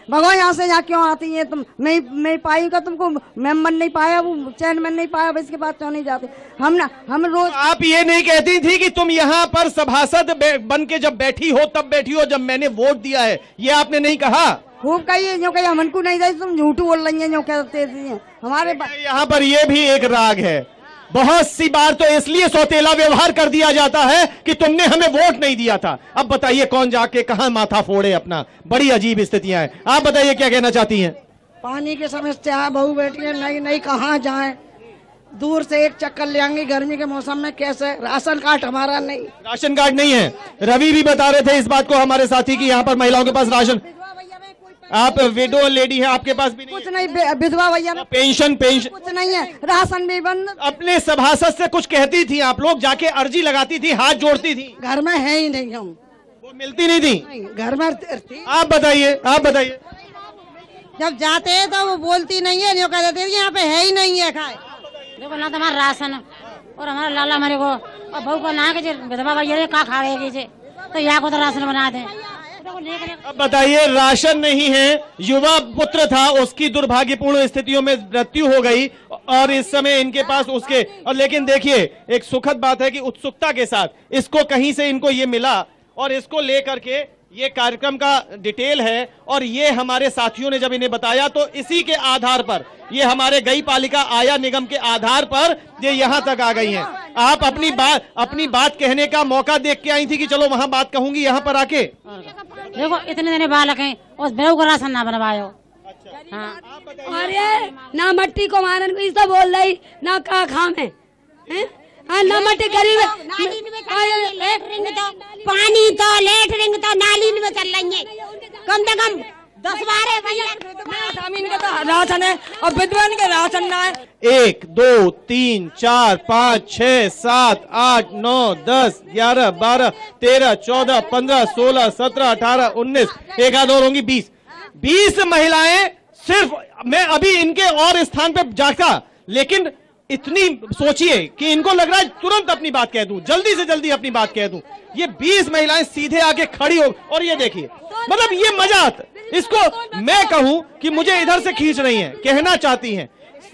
भगवान यहाँ से यहाँ क्यों आती है तुम? मैं पाई का तुमको मेंबर नहीं पाया, वो चेयरमैन नहीं पाया, इसके बाद क्यों नहीं जाते? हम रोज। आप ये नहीं कहती थी कि तुम यहाँ पर सभासद बन के जब बैठी हो तब बैठी हो जब मैंने वोट दिया है, ये आपने नहीं कहा? खूब कहिए, जो कहिए हमको नहीं जाए, तुम झूठू बोल रही है, जो कहते हैं हमारे। यहाँ पर ये भी एक राग है, बहुत सी बार तो इसलिए सौतेला व्यवहार कर दिया जाता है कि तुमने हमें वोट नहीं दिया था। अब बताइए कौन जाके कहाँ माथा फोड़े अपना? बड़ी अजीब स्थितियां हैं। आप बताइए क्या कहना चाहती हैं? पानी की समस्या है, बहू बेटी नहीं कहाँ जाए, दूर से एक चक्कर ले आएंगे गर्मी के मौसम में कैसे? राशन कार्ड हमारा नहीं। राशन कार्ड नहीं है? रवि भी बता रहे थे इस बात को हमारे साथी की यहाँ पर महिलाओं के पास राशन। आप विडो लेडी हैं, आपके पास भी नहीं? कुछ नहीं। विधवा भैया पेंशन कुछ नहीं है, राशन भी बंद। अपने सभासद से कुछ कहती थी आप लोग, जाके अर्जी लगाती थी, हाथ जोड़ती थी? घर में है ही नहीं, हम वो मिलती नहीं थी घर में। आप बताइए जब जाते हैं तो वो बोलती नहीं है, जो कहते थे यहाँ पे है ही नहीं है। खाए देखो ना, तुम्हारा राशन और हमारा लाला हमारे को और बहू को ना के विधवा भैया का खा रहे तो यहाँ को तो राशन बना दे। अब बताइए, राशन नहीं है, युवा पुत्र था, उसकी दुर्भाग्यपूर्ण स्थितियों में मृत्यु हो गई और इस समय इनके पास उसके। और लेकिन देखिए, एक सुखद बात है कि उत्सुकता के साथ इसको कहीं से इनको ये मिला और इसको लेकर के ये कार्यक्रम का डिटेल है और ये हमारे साथियों ने जब इन्हें बताया तो इसी के आधार पर, ये हमारे गई पालिका आया निगम के आधार पर ये यहाँ तक आ गई हैं। आप अपनी बात कहने का मौका देख के आई थी कि चलो वहाँ बात कहूंगी, यहाँ पर आके देखो इतने दिन बालक हैं और बेहू का राशन ना बनवायो। अरे ना मट्टी को मारन को तो बोल रही ना का खाम है, ना मट्टी गरीब पानी तो लेटरिंग तो नाली में चल रही है, कम से कम 10-12 तो राशन है और विद्वान के राशन ना है। 1 2 3 4 5 6 7 8 9 10 11 12 13 14 15 16 17 18 19 एक आध और होंगी 20 महिलाएं। सिर्फ मैं अभी इनके और स्थान पे जाता, लेकिन इतनी सोचिए कि इनको लग रहा है तुरंत अपनी बात कह दूं, जल्दी से जल्दी अपनी बात कह दूं। ये 20 महिलाएं सीधे आके खड़ी हो और ये देखिए, मतलब ये मजाक, इसको मैं कहूं कि मुझे इधर से खींच रही हैं, कहना चाहती हैं।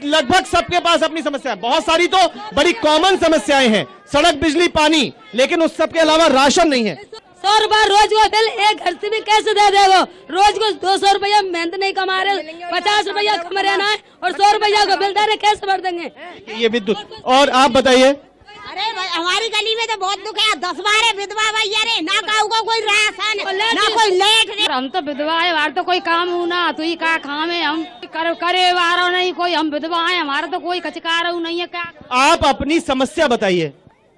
लगभग सबके पास अपनी समस्या है, बहुत सारी तो बड़ी कॉमन समस्याएं हैं, सड़क, बिजली, पानी, लेकिन उस सब के अलावा राशन नहीं है। 100 रुपया रोज को बिल एक घर से भी कैसे दे देगा? रोज को 200 रुपया मेहनत नहीं कमा रहे, 50 रुपया कम रहना है और 100 रुपया का बिल दे रहे, कैसे भर देंगे ये विद्युत? और आप बताइए। अरे हमारी गली में तो बहुत दुख है, 10-12 विधवा भैया रे, ना का कोई राशन ना कोई लेट। हम तो विधवा है, हमारा तो कोई काम होना तू ही का काम है, हम करे वारा नहीं कोई, हम विधवा है, हमारा तो कोई कचकार नहीं है। क्या आप अपनी समस्या बताइए।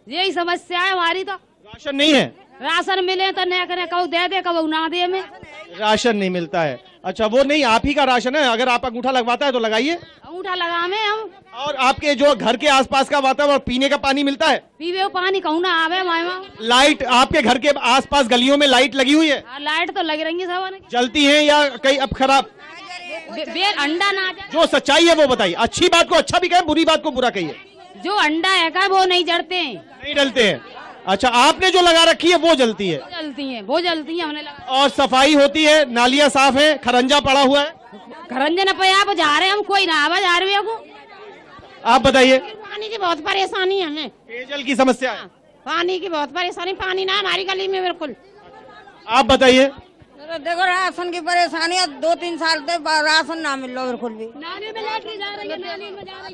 यही समस्या है हमारी तो। राशन नहीं है? राशन मिले तो न करे, कब दे दे कब ना दे, में राशन नहीं मिलता है। अच्छा, वो नहीं आप ही का राशन है, अगर आप अंगूठा लगवाता है तो लगाइए। अंगूठा लगावे हम। और आपके जो घर के आसपास का वातावरण, पीने का पानी मिलता है? पीवे पानी कहूँ ना आवे मामा। लाइट आपके घर के आसपास गलियों में लाइट लगी हुई है? लाइट तो लगी रहेंगी सब। जलती है या कहीं अब खराब? अंडा ना, जो सच्चाई है वो बताइए, अच्छी बात को अच्छा भी कहे, बुरी बात को बुरा कहिए। जो अंडा है का वो नहीं जलते हैं। नहीं डलते हैं? अच्छा, आपने जो लगा रखी है वो जलती है? वो जलती है हमने लगा। और सफाई होती है, नालियां साफ है, खरंजा पड़ा हुआ है? खरंजा न पे आप जा रहे हैं, हम कोई ना आवा जा रहे हैं। आप बताइए। पानी की बहुत परेशानी है हमें, पेयजल की समस्या है? पानी की बहुत परेशानी, पानी ना हमारी गली में बिल्कुल। आप बताइए। तो देखो राशन की परेशानी है, 2-3 साल से राशन ना मिल रहा बिल्कुल भी।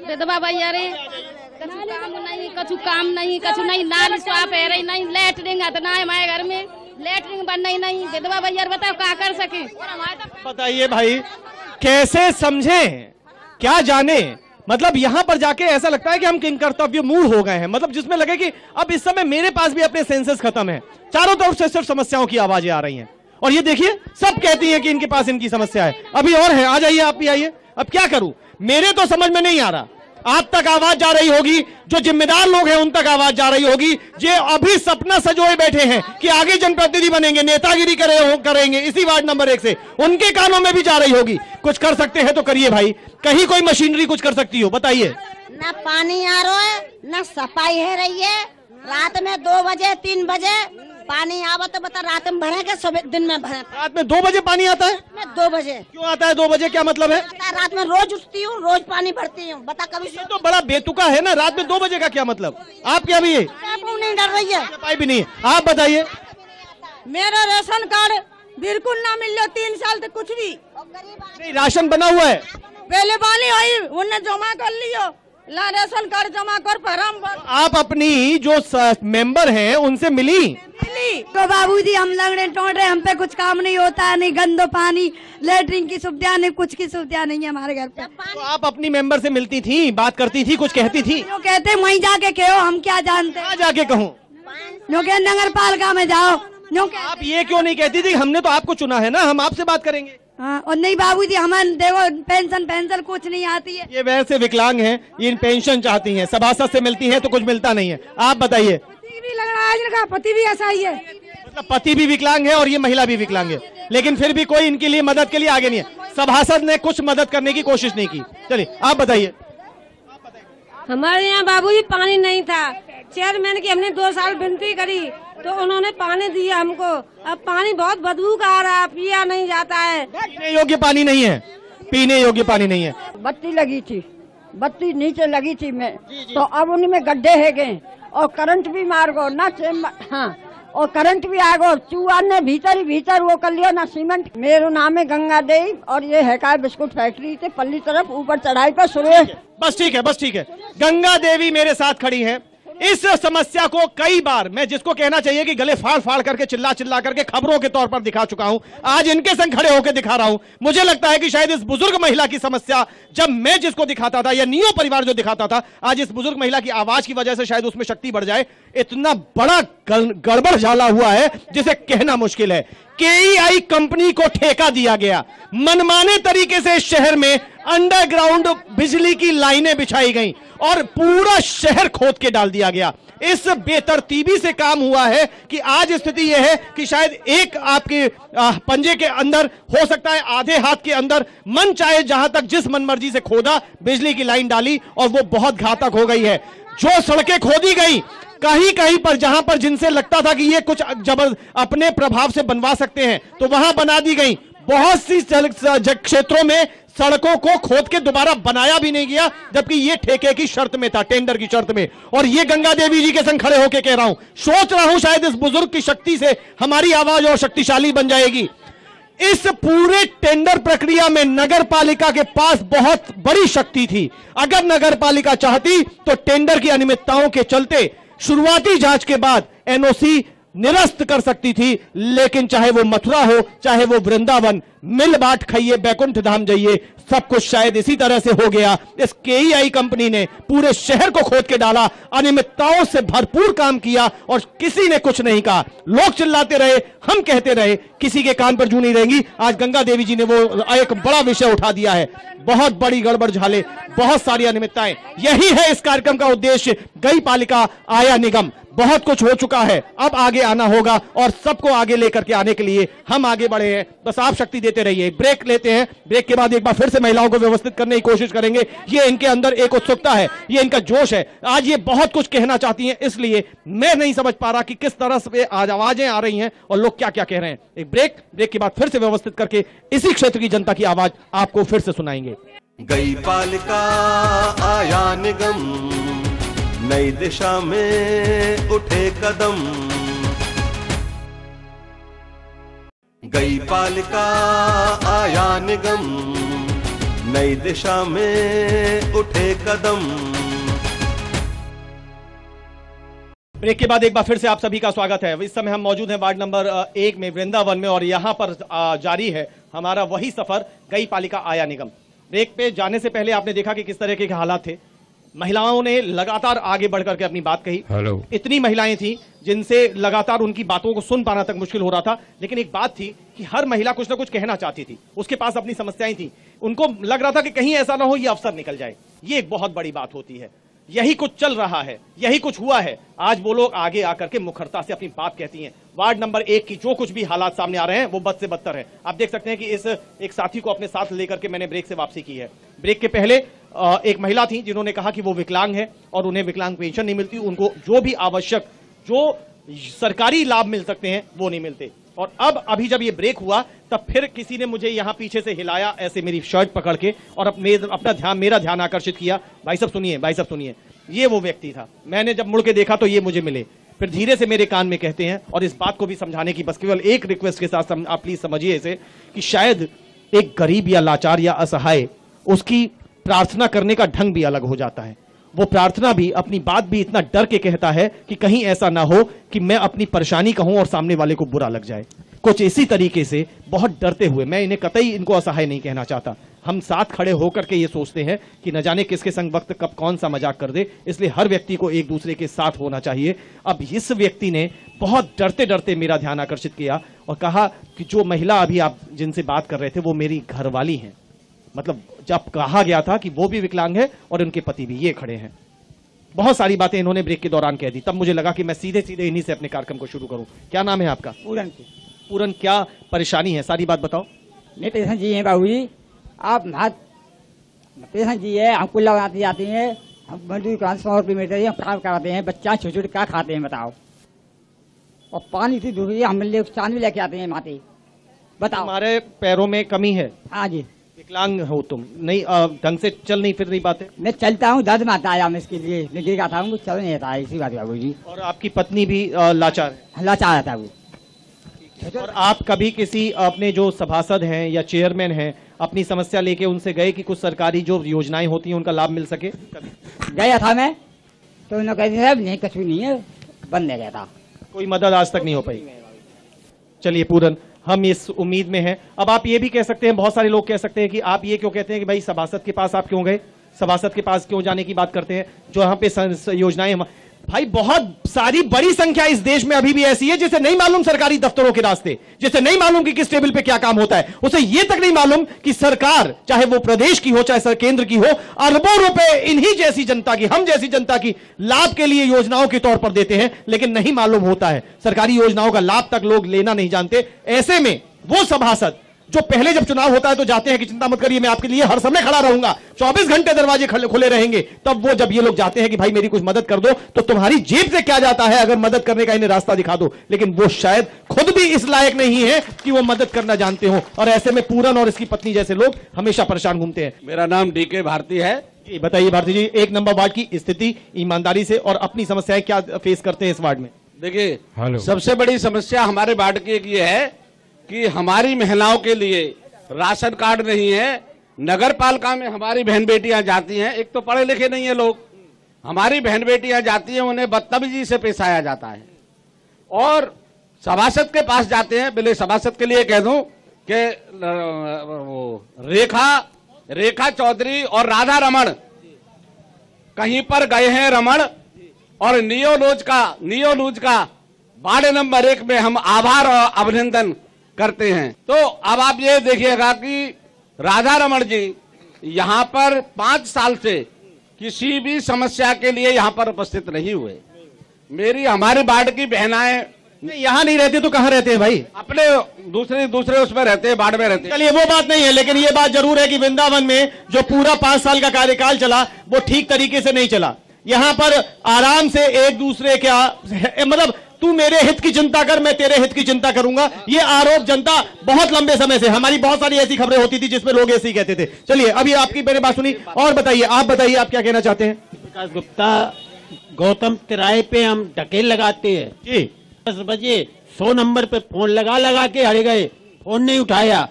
विधवा भैया रे काम नहीं, कछु नहीं, नाली साफ है रही नहीं, लेटरिंग इतना है हमारे घर में, लेटरिंग बन नहीं, विधवा भैया बताओ क्या कर सके। बताइए भाई, कैसे समझे, क्या जाने। मतलब यहाँ पर जाके ऐसा लगता है कि हम किंग कर्तव्य मूड हो गए हैं, मतलब जिसमें लगे कि अब इस समय मेरे पास भी अपने सेंसेस खत्म है, चारों तरफ से सिर्फ समस्याओं की आवाजें आ रही हैं। और ये देखिए, सब कहती हैं कि इनके पास इनकी समस्या है, अभी और है, आ जाइए आप भी आइए। अब क्या करूं, मेरे तो समझ में नहीं आ रहा। आप तक आवाज जा रही होगी, जो जिम्मेदार लोग हैं उन तक आवाज जा रही होगी, जो अभी सपना सजोए बैठे हैं कि आगे जनप्रतिनिधि बनेंगे, नेतागिरी करेंगे इसी वार्ड नंबर 1 से, उनके कानों में भी जा रही होगी। कुछ कर सकते हैं तो करिए भाई, कहीं कोई मशीनरी कुछ कर सकती हो, बताइए। ना पानी आ रहा है, ना सफाई है रही है। रात में 2 बजे 3 बजे पानी आवा तो बता, रात में भरे के सुबह दिन में भरे। रात में 2 बजे पानी आता है? मैं 2 बजे। क्यों आता है 2 बजे, क्या मतलब है? रात में रोज उठती हूँ, रोज पानी भरती हूँ, बता कभी से। तो बड़ा बेतुका है ना, रात में 2 बजे का क्या मतलब? आप क्या भी है? नहीं डर रही है, भी नहीं है। आप बताइए। मेरा राशन कार्ड बिल्कुल ना मिल रहा, 3 साल तक कुछ भी नहीं। राशन बना हुआ है, पहले पानी आई उन्हें जमा कर लियो, ला राशन कार्ड जमा कर फॉर्म भर। आप अपनी जो मेंबर हैं उनसे मिली? तो बाबूजी हम लगने टोट रहे, हम पे कुछ काम नहीं होता है, नहीं गंदो पानी, लेटरिन की सुविधा नहीं, कुछ की सुविधा नहीं है हमारे घर पे। तो आप अपनी मेंबर से मिलती थी, बात करती थी, कुछ कहती थी? जो कहते वहीं जाके कहो, हम क्या जानते। कहाँ जाके कहूँ? जो कह नगर पालिका में जाओ। आप ये क्यों नहीं कहती थी, हमने तो आपको चुना है ना, हम आपसे बात करेंगे। हाँ, और नहीं बाबूजी हमें देखो पेंशन कुछ नहीं आती है। ये वैसे विकलांग हैं, ये पेंशन चाहती हैं, सभासद से मिलती हैं तो कुछ मिलता नहीं है। आप बताइए। पति भी लग रहा है, इनका पति भी ऐसा ही है, मतलब पति भी विकलांग है और ये महिला भी विकलांग है, लेकिन फिर भी कोई इनके लिए मदद के लिए आगे नहीं है। सभासद ने कुछ मदद करने की कोशिश नहीं की। चलिए आप बताइए। हमारे यहाँ बाबूजी पानी नहीं था, चेयरमैन की हमने 2 साल विनती करी तो उन्होंने पानी दिया हमको। अब पानी बहुत बदबू का आ रहा है, पिया नहीं जाता है। पीने योग्य पानी नहीं है, पीने योग्य पानी नहीं है। बत्ती लगी थी, बत्ती नीचे लगी थी मैं, तो अब उनमें गड्ढे है गए और करंट भी मार गो ना। हाँ, और करंट भी आ गो, चूहा ने भीतर वो कर लिया ना सीमेंट। मेरा नाम है गंगा देवी और ये है का बिस्कुट फैक्ट्री से पल्ली तरफ ऊपर चढ़ाई पर सुबह। बस ठीक है। गंगा देवी मेरे साथ खड़ी है। इस समस्या को कई बार मैं, जिसको कहना चाहिए कि गले फाड़ करके चिल्ला करके खबरों के तौर पर दिखा चुका हूं, आज इनके संग खड़े होकर दिखा रहा हूं। मुझे लगता है कि शायद इस बुजुर्ग महिला की समस्या जब मैं जिसको दिखाता था, या नियो परिवार जो दिखाता था, आज इस बुजुर्ग महिला की आवाज की वजह से शायद उसमें शक्ति बढ़ जाए। इतना बड़ा गड़बड़ झाला हुआ है जिसे कहना मुश्किल है। केईआई कंपनी को ठेका दिया गया, मनमाने तरीके से शहर में अंडरग्राउंड बिजली की लाइनें बिछाई गईं और पूरा शहर खोद के डाल दिया गया। इस बेतरतीबी से काम हुआ है कि आज स्थिति यह है कि शायद एक आपके पंजे के अंदर, हो सकता है आधे हाथ के अंदर, मन चाहे जहां तक जिस मनमर्जी से खोदा, बिजली की लाइन डाली और वो बहुत घातक हो गई है। जो सड़कें खोदी गई कहीं पर, जहां पर जिनसे लगता था कि ये कुछ अपने प्रभाव से बनवा सकते हैं, तो वहां बना दी गई। बहुत सी क्षेत्रों में सड़कों को खोद के दोबारा बनाया भी नहीं गया, जबकि ये ठेके की शर्त में था, टेंडर की शर्त में। और ये गंगा देवी जी के संग खड़े होकर कह रहा हूं, सोच रहा हूं शायद इस बुजुर्ग की शक्ति से हमारी आवाज और शक्तिशाली बन जाएगी। इस पूरे टेंडर प्रक्रिया में नगर पालिका के पास बहुत बड़ी शक्ति थी। अगर नगर पालिका चाहती तो टेंडर की अनियमितताओं के चलते शुरुआती जांच के बाद एनओसी निरस्त कर सकती थी, लेकिन चाहे वो मथुरा हो, चाहे वो वृंदावन, मिल बांट खाइए, बैकुंठ धाम जाइए, सब कुछ शायद इसी तरह से हो गया। इस केईआई कंपनी ने पूरे शहर को खोद के डाला, अनियमितताओं से भरपूर काम किया और किसी ने कुछ नहीं कहा। लोग चिल्लाते रहे, हम कहते रहे, किसी के कान पर जू नहीं रहेंगी। आज गंगा देवी जी ने वो एक बड़ा विषय उठा दिया है, बहुत बड़ी गड़बड़ झाले, बहुत सारी अनियमितताएं। यही है इस कार्यक्रम का उद्देश्य। गई पालिका आया निगम, बहुत कुछ हो चुका है, अब आगे आना होगा और सबको आगे लेकर के आने के लिए हम आगे बढ़े हैं। बस आप शक्ति देते रहिए। ब्रेक लेते हैं, ब्रेक के बाद एक बार फिर से महिलाओं को व्यवस्थित करने की कोशिश करेंगे। ये इनके अंदर एक उत्सुकता है, ये इनका जोश है, आज ये बहुत कुछ कहना चाहती हैं, इसलिए मैं नहीं समझ पा रहा कि किस तरह से आज आवाजें आ रही हैं और लोग क्या क्या कह रहे हैं। एक ब्रेक के बाद फिर से व्यवस्थित करके इसी क्षेत्र की जनता की आवाज आपको फिर से सुनाएंगे। गई पालिका आया निगम, नई दिशा में उठे कदम। गई पालिका आया निगम, नई दिशा में उठे कदम। ब्रेक के बाद एक बार फिर से आप सभी का स्वागत है। इस समय हम मौजूद हैं वार्ड नंबर 1 में वृंदावन में, और यहां पर जारी है हमारा वही सफर, गई पालिका आया निगम। ब्रेक पे जाने से पहले आपने देखा कि किस तरह के हालात थे। महिलाओं ने लगातार आगे बढ़ करके अपनी बात कही। इतनी महिलाएं थी जिनसे लगातार उनकी बातों को सुन पाना तक मुश्किल हो रहा था, लेकिन एक बात थी कि हर महिला कुछ ना कुछ कहना चाहती थी, उसके पास अपनी समस्याएं थी। उनको लग रहा था कि कहीं ऐसा ना हो ये अवसर निकल जाए। ये एक बहुत बड़ी बात होती है। यही कुछ चल रहा है, यही कुछ हुआ है। आज वो लोग आगे आकर के मुखरता से अपनी बात कहती हैं। वार्ड नंबर 1 की जो कुछ भी हालात सामने आ रहे हैं वो बद से बदतर है। आप देख सकते हैं कि इस एक साथी को अपने साथ लेकर के मैंने ब्रेक से वापसी की है। ब्रेक के पहले एक महिला थी जिन्होंने कहा कि वो विकलांग है और उन्हें विकलांग पेंशन नहीं मिलती, उनको जो भी आवश्यक जो सरकारी लाभ मिल सकते हैं वो नहीं मिलते। और अब अभी जब ये ब्रेक हुआ तब फिर किसी ने मुझे यहां पीछे से हिलाया, ऐसे मेरी शर्ट पकड़ के, और मेरा ध्यान आकर्षित किया। भाई साहब सुनिए, ये वो व्यक्ति था। मैंने जब मुड़ के देखा तो ये मुझे मिले, फिर धीरे से मेरे कान में कहते हैं, और इस बात को भी समझाने की बस केवल एक रिक्वेस्ट के साथ आप प्लीज समझिए इसे, कि शायद एक गरीब या लाचार या असहाय, उसकी प्रार्थना करने का ढंग भी अलग हो जाता है। वो प्रार्थना भी, अपनी बात भी इतना डर के कहता है कि कहीं ऐसा ना हो कि मैं अपनी परेशानी कहूं और सामने वाले को बुरा लग जाए। कुछ इसी तरीके से बहुत डरते हुए, मैं इन्हें कतई इनको असहाय नहीं कहना चाहता, हम साथ खड़े होकर के ये सोचते हैं कि न जाने किसके संग वक्त कब कौन सा मजाक कर दे, इसलिए हर व्यक्ति को एक दूसरे के साथ होना चाहिए। अब इस व्यक्ति ने बहुत डरते डरते मेरा ध्यान आकर्षित किया और कहा कि जो महिला अभी आप जिनसे बात कर रहे थे वो मेरी घरवाली हैं। मतलब जब कहा गया था कि वो भी विकलांग है और उनके पति भी, ये खड़े हैं। बहुत सारी बातें इन्होंने ब्रेक के दौरान कह दी। तब मुझे लगा कि मैं सीधे सीधे इन्हीं से अपने कार्यक्रम को शुरू करूं। क्या नाम है आपका? पूरन, क्या परेशानी है, सारी बात बताओ। नहीं पेशेंट जी हैं बाबू जी, आप पेशेंट जी है, हमको लगाती जाती है, हम मजदूरी 100 रुपये मिलते हैं, काम कराते हैं, बच्चा छोटे छोटे क्या खाते हैं बताओ। और पानी से दूर हम चांद भी लेके आते हैं माते, बताओ। हमारे पैरों में कमी है? हाँ जी। विकलांग हो तुम? नहीं, ढंग से चल नहीं फिर नहीं पाते? मैं चलता हूँ, दर्द में आता है इसके लिए, मैं गिर था, चल नहीं आता है, इसी बात बाबू जी। और आपकी पत्नी भी लाचार है? लाचार आता है वो। और आप कभी किसी अपने जो सभासद हैं या चेयरमैन हैं अपनी समस्या लेके उनसे गए कि कुछ सरकारी जो योजनाएं होती हैं उनका लाभ मिल सके? गया था मैं, तो उन्होंने कहते साहब नहीं, कुछ भी नहीं है, बंद नहीं गया था। कोई मदद आज तक नहीं हो पाई? चलिए पूरन, हम इस उम्मीद में हैं। अब आप ये भी कह सकते हैं, बहुत सारे लोग कह सकते हैं कि आप ये क्यों कहते हैं कि भाई सभासद के पास आप क्यों गए, सभासद के पास क्यों जाने की बात करते हैं, जो यहाँ पे योजनाएं। भाई बहुत सारी बड़ी संख्या इस देश में अभी भी ऐसी है जिसे नहीं मालूम सरकारी दफ्तरों के रास्ते, जिसे नहीं मालूम कि किस टेबल पे क्या काम होता है, उसे ये तक नहीं मालूम कि सरकार, चाहे वो प्रदेश की हो चाहे केंद्र की हो, अरबों रुपए इन्हीं जैसी जनता की, हम जैसी जनता की लाभ के लिए योजनाओं के तौर पर देते हैं, लेकिन नहीं मालूम होता है सरकारी योजनाओं का लाभ तक लोग लेना नहीं जानते। ऐसे में वो सभासद जो पहले जब चुनाव होता है तो जाते हैं कि चिंता मत करिए मैं आपके लिए हर समय खड़ा रहूंगा, 24 घंटे दरवाजे खुले रहेंगे, तब वो जब ये लोग जाते हैं कि भाई मेरी कुछ मदद कर दो, तो तुम्हारी जेब से क्या जाता है अगर मदद करने का इन्हें रास्ता दिखा दो, लेकिन वो शायद खुद भी इस लायक नहीं है कि वो मदद करना जानते हो। और ऐसे में पूरन और इसकी पत्नी जैसे लोग हमेशा परेशान घूमते हैं। मेरा नाम DK भारती है। बताइए भारती जी, 1 नंबर वार्ड की स्थिति ईमानदारी से, और अपनी समस्याएं क्या फेस करते हैं इस वार्ड में? देखिए, सबसे बड़ी समस्या हमारे वार्ड की एक ये है कि हमारी महिलाओं के लिए राशन कार्ड नहीं है। नगर पालिका में हमारी बहन बेटियां जाती हैं, एक तो पढ़े लिखे नहीं है लोग, हमारी बहन बेटियां जाती हैं, उन्हें बदतमीजी से पेश आया जाता है। और सभासद के पास जाते हैं, पहले सभासद के लिए कह दूं कि रेखा चौधरी और राधा रमन कहीं पर गए हैं रमन, और नियोलूज का वार्ड नंबर 1 में हम आभार और अभिनंदन करते हैं। तो अब आप ये देखिएगा कि राधा रमन जी यहाँ पर 5 साल से किसी भी समस्या के लिए यहाँ पर उपस्थित नहीं हुए। हमारे वार्ड की बहनाएं यहाँ नहीं रहते तो कहाँ रहते हैं भाई? अपने दूसरे उसमें रहते हैं, वार्ड में रहते हैं। चलिए वो बात नहीं है, लेकिन ये बात जरूर है कि वृंदावन में जो पूरा 5 साल का कार्यकाल चला वो ठीक तरीके से नहीं चला। यहाँ पर आराम से एक दूसरे क्या, मतलब तू मेरे हित की चिंता कर, मैं तेरे हित की चिंता करूंगा, ये आरोप जनता बहुत लंबे समय से, हमारी बहुत सारी ऐसी खबरें होती थी जिसमें लोग ऐसे ही कहते थे। चलिए अभी आपकी मैंने बात सुनी, और बताइए आप क्या कहना चाहते हैं? विकास गुप्ता, गौतम तिराहे पे हम ढकेल लगाते हैं जी, 10 बजे 100 नंबर पे फोन लगा के हट गए, फोन नहीं उठाया,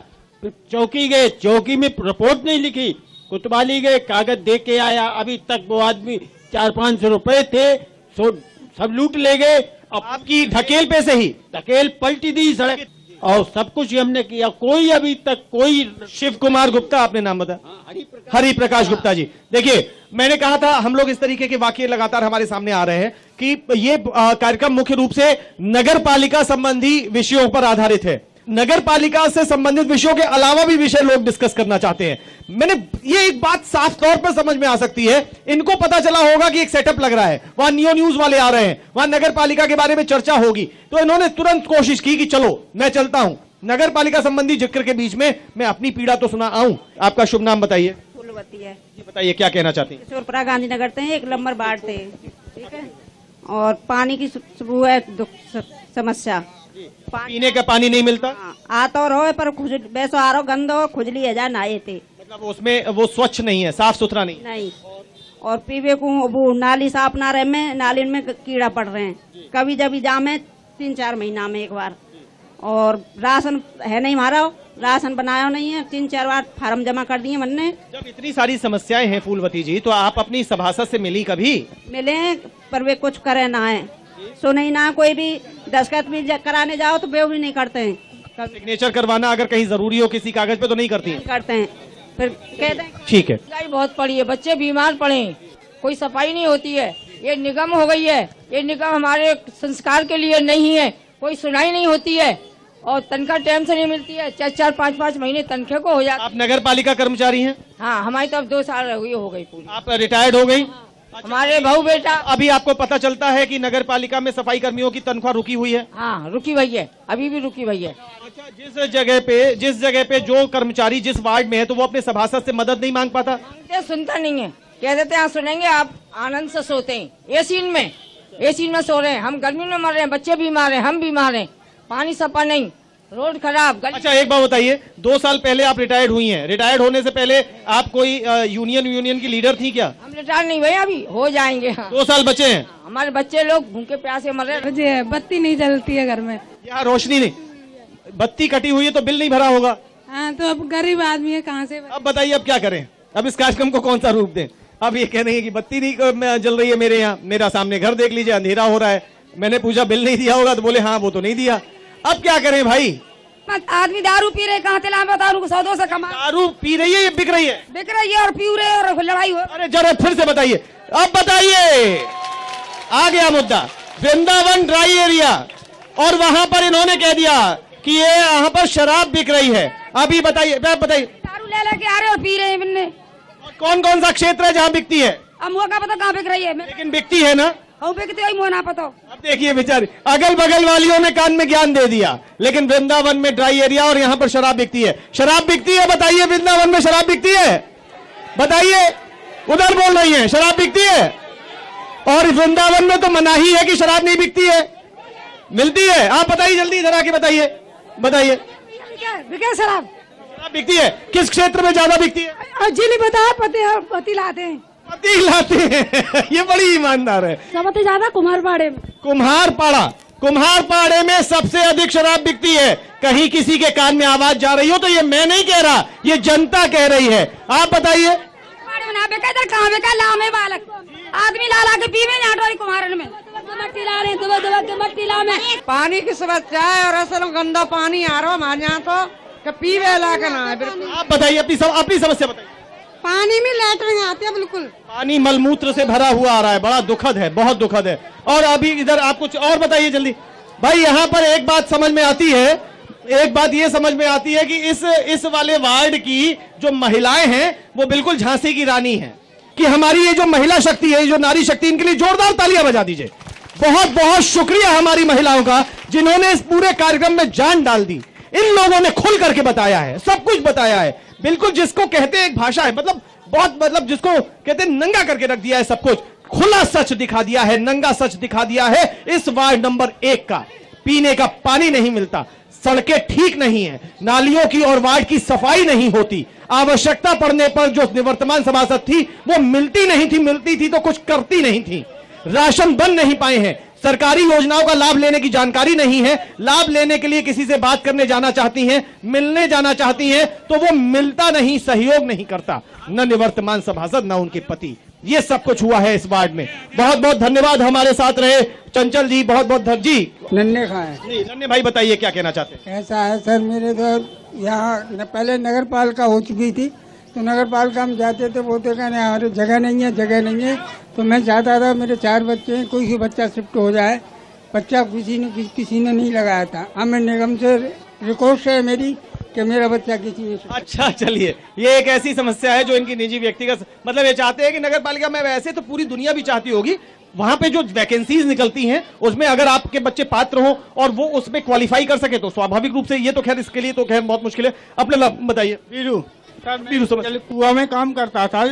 चौकी गए, चौकी में रिपोर्ट नहीं लिखी, कोतवाली गए, कागज दे के आया, अभी तक वो आदमी 400-500 रुपए थे, सब लूट ले गए। अब आपकी ढकेल पे से ही ढकेल पलटी दी सड़क और सब कुछ हमने किया, कोई अभी तक कोई। शिव कुमार गुप्ता आपने नाम बताया, हरि प्रकाश गुप्ता जी। देखिए मैंने कहा था हम लोग इस तरीके के वाकये लगातार हमारे सामने आ रहे हैं कि ये कार्यक्रम मुख्य रूप से नगर पालिका संबंधी विषयों पर आधारित है। नगर पालिका से संबंधित विषयों के अलावा भी विषय लोग डिस्कस करना चाहते हैं। मैंने ये एक बात साफ तौर पर समझ में आ सकती है, इनको पता चला होगा कि एक सेटअप लग रहा है, वहां नियो न्यूज वाले आ रहे हैं, वहां नगर पालिका के बारे में चर्चा होगी, तो इन्होंने तुरंत कोशिश की कि चलो मैं चलता हूं नगर पालिका संबंधी जिक्र के बीच में मैं अपनी पीड़ा तो सुना आऊं। आपका शुभ नाम बताइए। फूलवती है जी, बताइए क्या कहना चाहती हैं। किशोरपुरा गांधीनगर से 1 नंबर वार्ड थे, ठीक है, और पानी की वो है समस्या, पीने का पानी नहीं मिलता। आता और हो पर वैसा आ रहा गंदो खुजली है जा नहाए थे, मतलब उसमें वो स्वच्छ नहीं है, साफ सुथरा नहीं। और पीवे को वो नाली साफ ना रहे में, नाली में कीड़ा पड़ रहे हैं, कभी जब जामे 3-4 महीना में एक बार। और राशन है नहीं हमारा, राशन बनाया नहीं है, 3-4 बार फार्म जमा कर दिए मैंने। जब इतनी सारी समस्याएं हैं फूलवती जी, तो आप अपनी सभासद से मिली कभी? मिले पर वे कुछ करे ना है, सुने ना, कोई भी दस्तखत भी कराने जाओ तो वे भी नहीं करते हैं। सिग्नेचर करवाना अगर कहीं जरूरी हो किसी कागज पे तो नहीं करती हैं? करते हैं, फिर कहते हैं ठीक है। बहुत पड़ी है, बच्चे बीमार पड़े, कोई सफाई नहीं होती है, ये निगम हो गई है, ये निगम हमारे संस्कार के लिए नहीं है, कोई सुनाई नहीं होती है और तनख्वाह टाइम से नहीं मिलती है, 4-4, 5-5 महीने तनख्वाह को हो जाता। आप नगर पालिका कर्मचारी हैं? हाँ, हमारी तो अब 2 साल हो गई पूरी। आप रिटायर्ड हो गई? हमारे बहू बेटा। अभी आपको पता चलता है कि नगर पालिका में सफाई कर्मियों की तनख्वाह रुकी हुई है? हाँ, रुकी हुई है, अभी भी रुकी हुई है। अच्छा, जिस जगह पे जो कर्मचारी जिस वार्ड में है तो वो अपने सभासद से मदद नहीं मांग पाता? सुनता नहीं है, कह देते हैं सुनेंगे, आप आनंद से सोते हैं, एसी में सो रहे हैं, हम गर्मी में मर रहे हैं, बच्चे बीमार हैं, हम बीमार हैं, पानी सफा नहीं, रोड खराब। अच्छा एक बात बताइए, 2 साल पहले आप रिटायर्ड हुई हैं, रिटायर्ड होने से पहले आप कोई यूनियन की लीडर थी क्या? हम रिटायर नहीं हुए, अभी हो जाएंगे। हाँ। 2 साल बचे हैं। हमारे बच्चे लोग भूखे प्यासे मर रहे हैं। बत्ती नहीं जलती है घर में, यहाँ रोशनी नहीं, बत्ती कटी हुई है तो बिल नहीं भरा होगा। हाँ, तो अब गरीब आदमी है, कहाँ से? अब बताइए अब क्या करें, अब इस कार्यक्रम को कौन सा रूप दें? अब ये कह रहे हैं कि बत्ती नहीं जल रही है मेरे यहाँ, मेरा सामने घर देख लीजिए अंधेरा हो रहा है, मैंने पूछा बिल नहीं दिया होगा तो बोले हाँ वो तो नहीं दिया। अब क्या करें भाई? आदमी दारू पी रहे, कहाँ तिला में दारू को 100-200 से कमा। दारू पी रही है या बिक रही है? बिक रही है और पी रहे हैं और लड़ाई हो। अरे जरा फिर से बताइए, अब बताइए। आ गया मुद्दा, वृंदावन ड्राई एरिया, और वहां पर इन्होंने कह दिया कि ये यहाँ पर शराब बिक रही है। अभी बताइए, दारू ले लेके आ रहे और पी रहे हैं बिन्ने। कौन कौन सा क्षेत्र है जहाँ बिकती है? अब मुझे क्या पता कहाँ बिक रही है, लेकिन बिकती है ना। बिकती है, मुझे ना पता। अब देखिए बेचारी, अगल बगल वालियों ने कान में ज्ञान दे दिया, लेकिन वृंदावन में ड्राई एरिया और यहाँ पर शराब बिकती है। शराब बिकती है, बताइए वृंदावन में शराब बिकती है? बताइए, उधर बोल रही है शराब बिकती है, और वृंदावन में तो मनाही है कि शराब नहीं बिकती है, मिलती है। आप बताइए जल्दी, इधर आके बताइए, बताइए शराब बिकती है? किस क्षेत्र में ज्यादा बिकती है? जी नहीं बता, पति लाते हैं, पति लाते हैं। ये बड़ी ईमानदार है। सबसे ज्यादा कुम्हारपाड़े में। कुम्हारपाड़े में सबसे अधिक शराब बिकती है। कहीं किसी के कान में आवाज जा रही हो तो ये मैं नहीं कह रहा, ये जनता कह रही है। आप बताइए। कहाँ बेका लामे बालक आदमी लाला के पीवे नाटोरी कुम्हारन में मट्टी ला रहे, मट्टी ला में पानी की समस्या है और असल गंदा पानी आ रहा है हमारे यहाँ तो पीवे ला के ना है। आप बताइए अपनी समस्या बताइए। पानी में लैटरिन आती है, बिल्कुल पानी मलमूत्र से भरा हुआ आ रहा है, बड़ा दुखद है, बहुत दुखद है। और अभी इधर आप कुछ और बताइए जल्दी। भाई यहाँ पर एक बात समझ में आती है, एक बात ये समझ में आती है कि इस वाले वार्ड की जो महिलाएं हैं वो बिल्कुल झांसी की रानी हैं, कि हमारी ये जो महिला शक्ति है, जो नारी शक्ति, इनके लिए जोरदार तालियां बजा दीजिए। बहुत बहुत शुक्रिया हमारी महिलाओं का, जिन्होंने इस पूरे कार्यक्रम में जान डाल दी। इन लोगों ने खुल करके बताया है, सब कुछ बताया है, बिल्कुल जिसको कहते हैं एक भाषा है, मतलब जिसको कहते हैं नंगा करके रख दिया है, सब कुछ खुला सच दिखा दिया है, नंगा सच दिखा दिया है। इस वार्ड नंबर 1 का पीने का पानी नहीं मिलता, सड़कें ठीक नहीं है, नालियों की और वार्ड की सफाई नहीं होती, आवश्यकता पड़ने पर जो निवर्तमान सभासद थी वो मिलती नहीं थी, मिलती थी तो कुछ करती नहीं थी, राशन बन नहीं पाए हैं, सरकारी योजनाओं का लाभ लेने की जानकारी नहीं है, लाभ लेने के लिए किसी से बात करने जाना चाहती हैं, मिलने जाना चाहती हैं, तो वो मिलता नहीं, सहयोग नहीं करता, न निवर्तमान सभासद न उनके पति। ये सब कुछ हुआ है इस वार्ड में। बहुत बहुत धन्यवाद, हमारे साथ रहे चंचल जी, बहुत बहुत जी। नन्हे खाए जी नन्हे भाई बताइए क्या कहना चाहते हैं। ऐसा है सर, मेरे तो यहाँ पहले नगर पालिका हो चुकी थी, तो नगर पालिका में जाते थे, बोलते कहने हमारे जगह नहीं है, जगह नहीं है। तो मैं चाहता था मेरे 4 बच्चे हैं, कोई भी बच्चा शिफ्ट हो जाए, बच्चा किसी ने नहीं लगाया था। हमें निगम से रिक्वेस्ट है मेरी कि मेरा बच्चा किसी ने। अच्छा चलिए, ये एक ऐसी समस्या है जो इनकी निजी व्यक्तिगत, मतलब ये चाहते हैं कि नगर पालिका में, वैसे तो पूरी दुनिया भी चाहती होगी, वहां पे जो वैकेंसीज निकलती हैं उसमें अगर आपके बच्चे पात्र हों और वो उसमें क्वालिफाई कर सके तो स्वाभाविक रूप से, ये तो खैर इसके लिए तो खैर बहुत मुश्किल है। अपने बताइए। बीरू कुआं में काम करता था,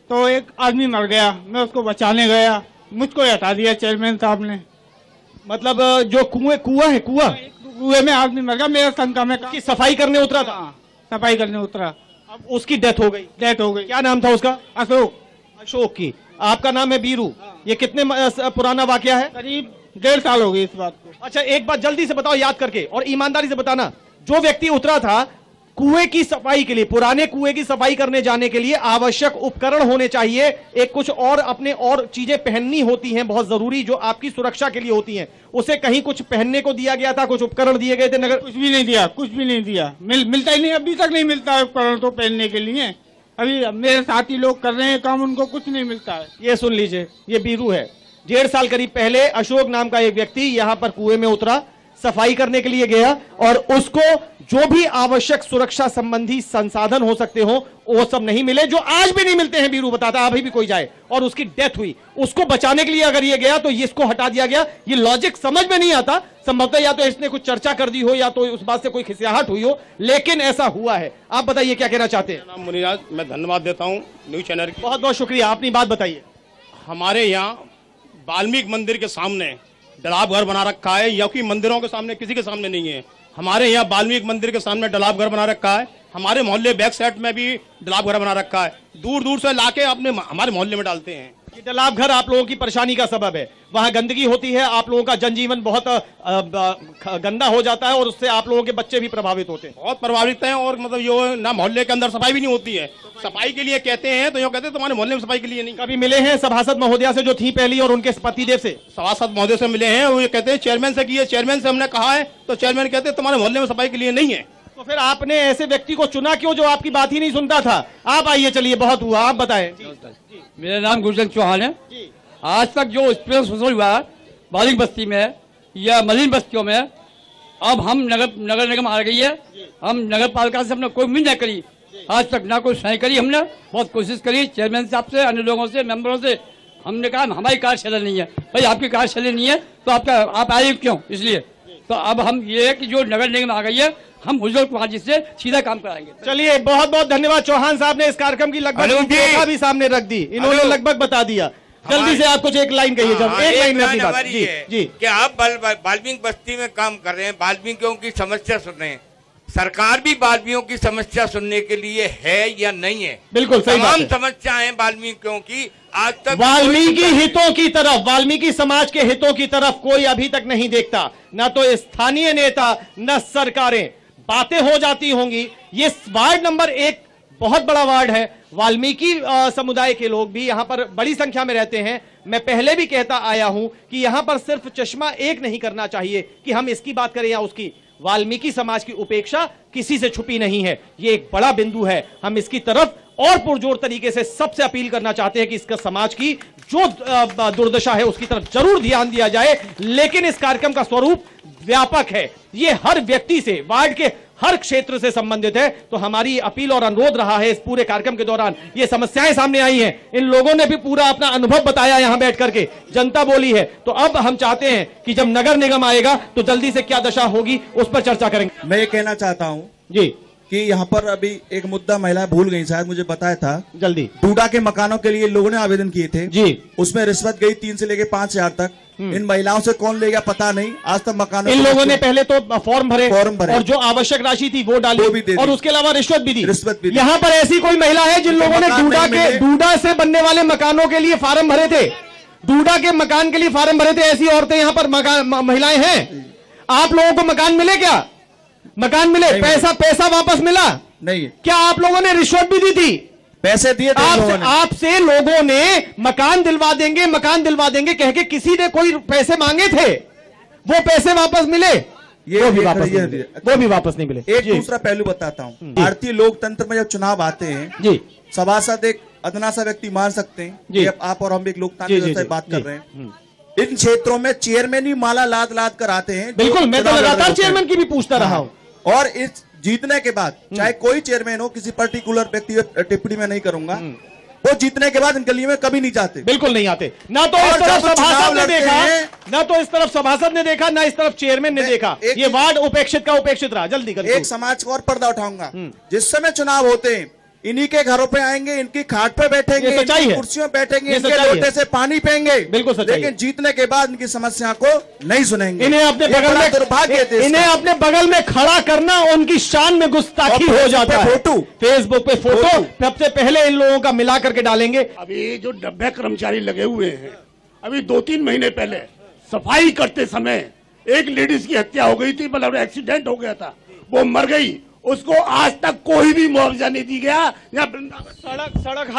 तो एक आदमी मर गया, मैं उसको बचाने गया, मुझको हटा दिया चेयरमैन साहब ने। मतलब जो कुएं में आदमी मर गया, मेरा शंका में की सफाई करने उतरा था। सफाई करने उतरा, अब उसकी डेथ हो गई। क्या नाम था उसका? अशोक की। आपका नाम है बीरू। ये कितने पुराना वाकया है? करीब 1.5 साल हो गए इस बात को। अच्छा एक बात जल्दी से बताओ, याद करके और ईमानदारी से बताना, जो व्यक्ति उतरा था कुएं की सफाई के लिए, पुराने कुएं की सफाई करने जाने के लिए आवश्यक उपकरण होने चाहिए, एक कुछ और अपने और चीजें पहननी होती हैं बहुत जरूरी, जो आपकी सुरक्षा के लिए होती हैं। उसे कहीं कुछ पहनने को दिया गया था, कुछ उपकरण दिए गए थे? नगर कुछ भी नहीं दिया, कुछ भी नहीं दिया। मिलता ही नहीं, अभी तक नहीं मिलता है उपकरण तो पहनने के लिए। अभी मेरे साथी लोग कर रहे हैं काम, उनको कुछ नहीं मिलता है। ये सुन लीजिए, ये बीरू है। 1.5 साल करीब पहले अशोक नाम का एक व्यक्ति यहाँ पर कुएं में उतरा, सफाई करने के लिए गया, और उसको जो भी आवश्यक सुरक्षा संबंधी संसाधन हो सकते हो वो सब नहीं मिले, जो आज भी नहीं मिलते हैं। बीरू बताता अभी भी कोई जाए, और उसकी डेथ हुई। उसको बचाने के लिए अगर ये गया तो इसको हटा दिया गया। ये लॉजिक समझ में नहीं आता। संभवतः या तो इसने कुछ चर्चा कर दी हो या तो उस बात से कोई खिसियाहट हुई हो, लेकिन ऐसा हुआ है। आप बताइए क्या कहना चाहते हैं। नाम मुनिराज, मैं धन्यवाद देता हूँ न्यूज चैनल की। बहुत बहुत शुक्रिया, अपनी बात बताइए। हमारे यहाँ वाल्मीकि मंदिर के सामने डलाब घर बना रखा है, या कि मंदिरों के सामने किसी के सामने नहीं है। हमारे यहाँ वाल्मीकि मंदिर के सामने डलाब घर बना रखा है। हमारे मोहल्ले बैक साइड में भी डलाब घर बना रखा है। दूर दूर से लाके अपने हमारे मोहल्ले में डालते हैं। ये डलाब घर आप लोगों की परेशानी का सबब है। वहाँ गंदगी होती है, आप लोगों का जनजीवन बहुत गंदा हो जाता है, और उससे आप लोगों के बच्चे भी प्रभावित होते हैं। बहुत प्रभावित हैं, और मतलब यो ना मोहल्ले के अंदर सफाई भी नहीं होती है। सफाई के लिए कहते हैं तो यो कहते हैं तुम्हारे मोहल्ले में सफाई के लिए नहीं। कभी मिले हैं सभासद महोदया से जो थी पहली, और उनके पतिदेव से? सभासद महोदय से मिले हैं, वो ये कहते हैं चेयरमैन से किए, चेयरमैन से हमने कहा है तो चेयरमैन कहते हैं तुम्हारे मोहल्ले में सफाई के लिए नहीं है। तो फिर आपने ऐसे व्यक्ति को चुना क्यों जो आपकी बात ही नहीं सुनता था? आप आइए, चलिए बहुत हुआ, आप बताएं। मेरा नाम गुरजन चौहान है। आज तक जो स्पेशल सोशल हुआ है बालिक बस्ती में या मलिन बस्तियों में, अब हम नगर निगम आ गई है, हम नगर पालिका से हमने कोई उम्मीद नहीं करी, आज तक ना कोई सहाय करी। हमने बहुत कोशिश करी चेयरमैन साहब से, अन्य लोगों से, मेंबरों से। हमने कहा हमारी कार्यशैली नहीं है। भाई आपकी कार्यशैली नहीं है तो आप आए क्यों? इसलिए तो अब हम ये है कि जो नगर निगम आ गई है, हम उज्जवल कुमार जी से सीधा काम कराएंगे। चलिए बहुत बहुत धन्यवाद। चौहान साहब ने इस कार्यक्रम की लगभग भी सामने रख दी, इन्होंने लगभग बता दिया। जल्दी से आप कुछ एक लाइन कहिए। जब एक लाइन में अपनी बात। जी कि आप वाल्मीकि बस्ती में काम कर रहे हैं, वाल्मीकियों की समस्या सुन रहे हैं, सरकार भी वाल्मीकियों की समस्या सुनने के लिए है या नहीं है? बिल्कुल सही बात है। तमाम समस्याएं वाल्मीकियों की आज तक वाल्मीकि हितों की तरफ, वाल्मीकि समाज के हितों की तरफ कोई अभी तक नहीं देखता, न तो स्थानीय नेता न सरकारें। बातें हो जाती होंगी। ये वार्ड नंबर 1 बहुत बड़ा वार्ड है। वाल्मीकि समुदाय के लोग भी यहाँ पर बड़ी संख्या में रहते हैं। मैं पहले भी कहता आया हूं कि यहाँ पर सिर्फ चश्मा एक नहीं करना चाहिए कि हम इसकी बात करें या उसकी। वाल्मीकि समाज की उपेक्षा किसी से छुपी नहीं है, ये एक बड़ा बिंदु है। हम इसकी तरफ और पुरजोर तरीके से सबसे अपील करना चाहते हैं कि इसका समाज की जो दुर्दशा है उसकी तरफ जरूर ध्यान दिया जाए। लेकिन इस कार्यक्रम का स्वरूप व्यापक है, ये हर व्यक्ति से, वार्ड के हर क्षेत्र से संबंधित है। तो हमारी अपील और अनुरोध रहा है इस पूरे कार्यक्रम के दौरान, ये समस्याएं सामने आई हैं, इन लोगों ने भी पूरा अपना अनुभव बताया, यहां बैठ करके जनता बोली है। तो अब हम चाहते हैं कि जब नगर निगम आएगा तो जल्दी से क्या दशा होगी उस पर चर्चा करेंगे। मैं ये कहना चाहता हूँ जी कि यहाँ पर अभी एक मुद्दा महिलाएं भूल गई, शायद मुझे बताया था। जल्दी डूडा के मकानों के लिए लोगों ने आवेदन किए थे जी, उसमें रिश्वत गई 3 से लेके 5,000 तक। इन महिलाओं से कौन ले गया पता नहीं, आज तक मकानों इन लोगों ने पहले तो फॉर्म भरे और जो आवश्यक राशि थी वो डाली, और उसके अलावा रिश्वत भी दी। यहाँ पर ऐसी कोई महिला है जिन लोगों ने डूडा से बनने वाले मकानों के लिए फार्म भरे थे? डूडा के मकान के लिए फार्म भरे थे, ऐसी औरतें यहां पर महिलाएं हैं। आप लोगों को मकान मिले क्या? मकान मिले? पैसा वापस मिला? नहीं। क्या आप लोगों ने रिश्वत भी दी थी? पैसे दिए थे आपसे लोगों ने मकान दिलवा देंगे कह के किसी ने कोई पैसे मांगे थे, वो पैसे वापस मिले? वो भी वापस नहीं मिले। एक दूसरा पहलू बताता हूँ, भारतीय लोकतंत्र में जब चुनाव आते हैं जी, सभासद एक अदना सा व्यक्ति मान सकते हैं जी, आप और हम एक लोकतांत्रिक व्यवस्था की बात कर रहे हैं। इन क्षेत्रों में चेयरमैन ही माला लाद कर आते हैं। बिल्कुल, मैं तो लगातार चेयरमैन की भी पूछता रहा हूँ। और इस जीतने के बाद चाहे कोई चेयरमैन हो, किसी पर्टिकुलर व्यक्ति टिप्पणी में नहीं करूंगा, वो जीतने के बाद इन गलियों में कभी नहीं जाते। बिल्कुल नहीं आते। ना तो इस तरफ सभासद ने देखा, ना तो इस तरफ सभासद ने देखा, ना इस तरफ चेयरमैन ने देखा। ये वार्ड उपेक्षित का उपेक्षित रहा। जल्दी कर। एक समाज का और पर्दा उठाऊंगा, जिस समय चुनाव होते हैं इन्हीं के घरों पे आएंगे, इनकी खाट पे बैठेंगे, इनकी कुर्सियों बैठेंगे, इनके लोटे से पानी पिएंगे। बिल्कुल सच्चाई। लेकिन जीतने के बाद इनकी समस्या को नहीं सुनेंगे। इन्हें अपने बगल में दुर्भाग्य, इन्हें अपने बगल में खड़ा करना उनकी शान में गुस्ताखी हो जाता है। फोटो फेसबुक पे फोटो सबसे पहले इन लोगों का मिला करके डालेंगे। अभी जो 90 कर्मचारी लगे हुए हैं, अभी 2-3 महीने पहले सफाई करते समय एक लेडीज की हत्या हो गई थी, मतलब एक्सीडेंट हो गया था, वो मर गई, उसको आज तक कोई भी मुआवजा नहीं दी गया। या सड़क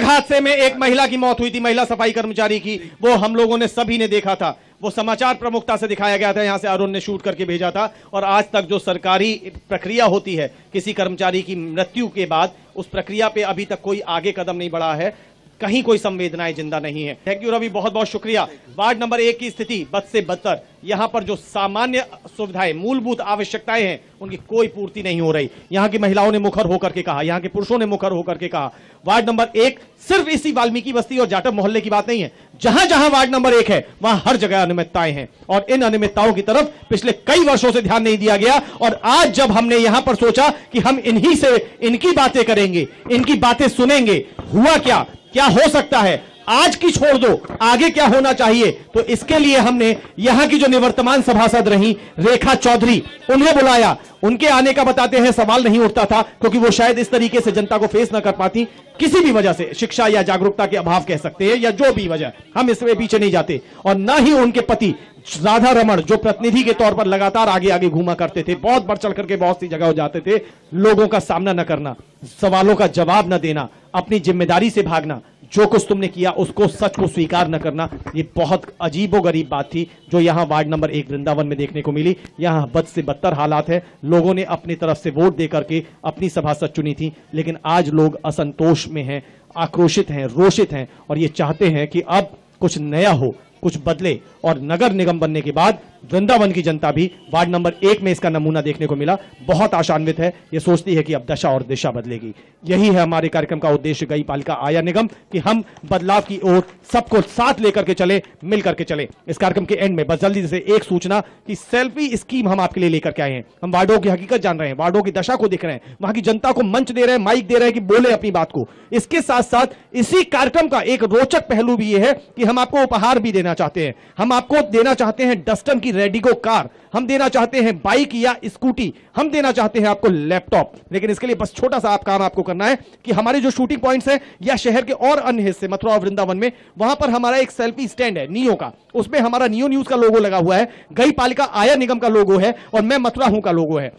हादसे में एक महिला की मौत हुई थी, महिला सफाई कर्मचारी की। वो हम लोगों ने सभी ने देखा था, वो समाचार प्रमुखता से दिखाया गया था, यहां से अरुण ने शूट करके भेजा था। और आज तक जो सरकारी प्रक्रिया होती है किसी कर्मचारी की मृत्यु के बाद, उस प्रक्रिया पे अभी तक कोई आगे कदम नहीं बढ़ा है, कहीं कोई संवेदनाएं जिंदा नहीं है। थैंक यू रवि, बहुत बहुत शुक्रिया। वार्ड नंबर 1 की स्थिति बद से बदतर। यहां पर जो सामान्य सुविधाएं, मूलभूत आवश्यकताएं हैं, उनकी कोई पूर्ति नहीं हो रही। यहां की महिलाओं ने मुखर होकर के कहा, यहां के पुरुषों ने मुखर होकर के कहा। वार्ड नंबर 1 सिर्फ इसी वाल्मीकि बस्ती और जाटव मोहल्ले की बात नहीं है, जहां जहां वार्ड नंबर 1 है वहां हर जगह अनियमितताएं हैं, और इन अनियमितताओं की तरफ पिछले कई वर्षों से ध्यान नहीं दिया गया। और आज जब हमने यहां पर सोचा कि हम इन्हीं से इनकी बातें करेंगे, इनकी बातें सुनेंगे, हुआ क्या हो सकता है, आज की छोड़ दो, आगे क्या होना चाहिए, तो इसके लिए हमने यहां की जो निवर्तमान सभासद रही रेखा चौधरी, उन्हें बुलाया। उनके आने का बताते हैं सवाल नहीं उठता था, क्योंकि वो शायद इस तरीके से जनता को फेस ना कर पाती, किसी भी वजह से, शिक्षा या जागरूकता के अभाव कह सकते हैं, या जो भी वजह, हम इसमें पीछे नहीं जाते। और ना ही उनके पति राधा रमण, जो प्रतिनिधि के तौर पर लगातार आगे आगे घूमा करते थे, बहुत बढ़ चढ़ करके बहुत सी जगह हो जाते थे, लोगों का सामना न करना, सवालों का जवाब न देना, अपनी जिम्मेदारी से भागना, जो कुछ तुमने किया उसको, सच को स्वीकार न करना, ये बहुत अजीबोगरीब बात थी जो यहां वार्ड नंबर 1 वृंदावन में देखने को मिली। यहां बद से बदतर हालात है। लोगों ने अपनी तरफ से वोट दे करके अपनी सभासद चुनी थी, लेकिन आज लोग असंतोष में हैं, आक्रोशित हैं, रोषित हैं, और ये चाहते हैं कि अब कुछ नया हो, कुछ बदले। और नगर निगम बनने के बाद वृंदावन की जनता भी वार्ड नंबर 1 में इसका नमूना देखने को मिला, बहुत आशान्वित है। ये सोचती है कि अब दशा और दिशा बदलेगी। यही है हमारे कार्यक्रम का उद्देश्य, गई पालिका आया निगम, कि हम बदलाव की ओर सबको साथ लेकर के चले, मिल करके चले। इस कार्यक्रम के एंड में बस जल्दी से एक सूचना कि सेल्फी स्कीम हम आपके लिए लेकर के आए हैं। हम वार्डों की हकीकत जान रहे हैं, वार्डों की दशा को देख रहे हैं, वहां की जनता को मंच दे रहे हैं, माइक दे रहे हैं कि बोले अपनी बात को। इसके साथ साथ इसी कार्यक्रम का एक रोचक पहलू भी यह है कि हम आपको उपहार भी देना चाहते हैं। हम आपको देना चाहते हैं डस्टन की रेडिगो कार, हम देना चाहते हैं बाइक या स्कूटी, हम देना चाहते हैं आपको लैपटॉप। लेकिन इसके लिए बस छोटा सा काम आपको करना है कि हमारे जो शूटिंग पॉइंट्स हैं या शहर के और अन्य हिस्से मथुरा और वृंदावन में, वहां पर हमारा एक सेल्फी स्टैंड है नियो का, उसमें हमारा नियो न्यूज का लोगो लगा हुआ है, गई पालिका आया निगम का लोगो है, और मैं मथुरा हूं का लोगो है।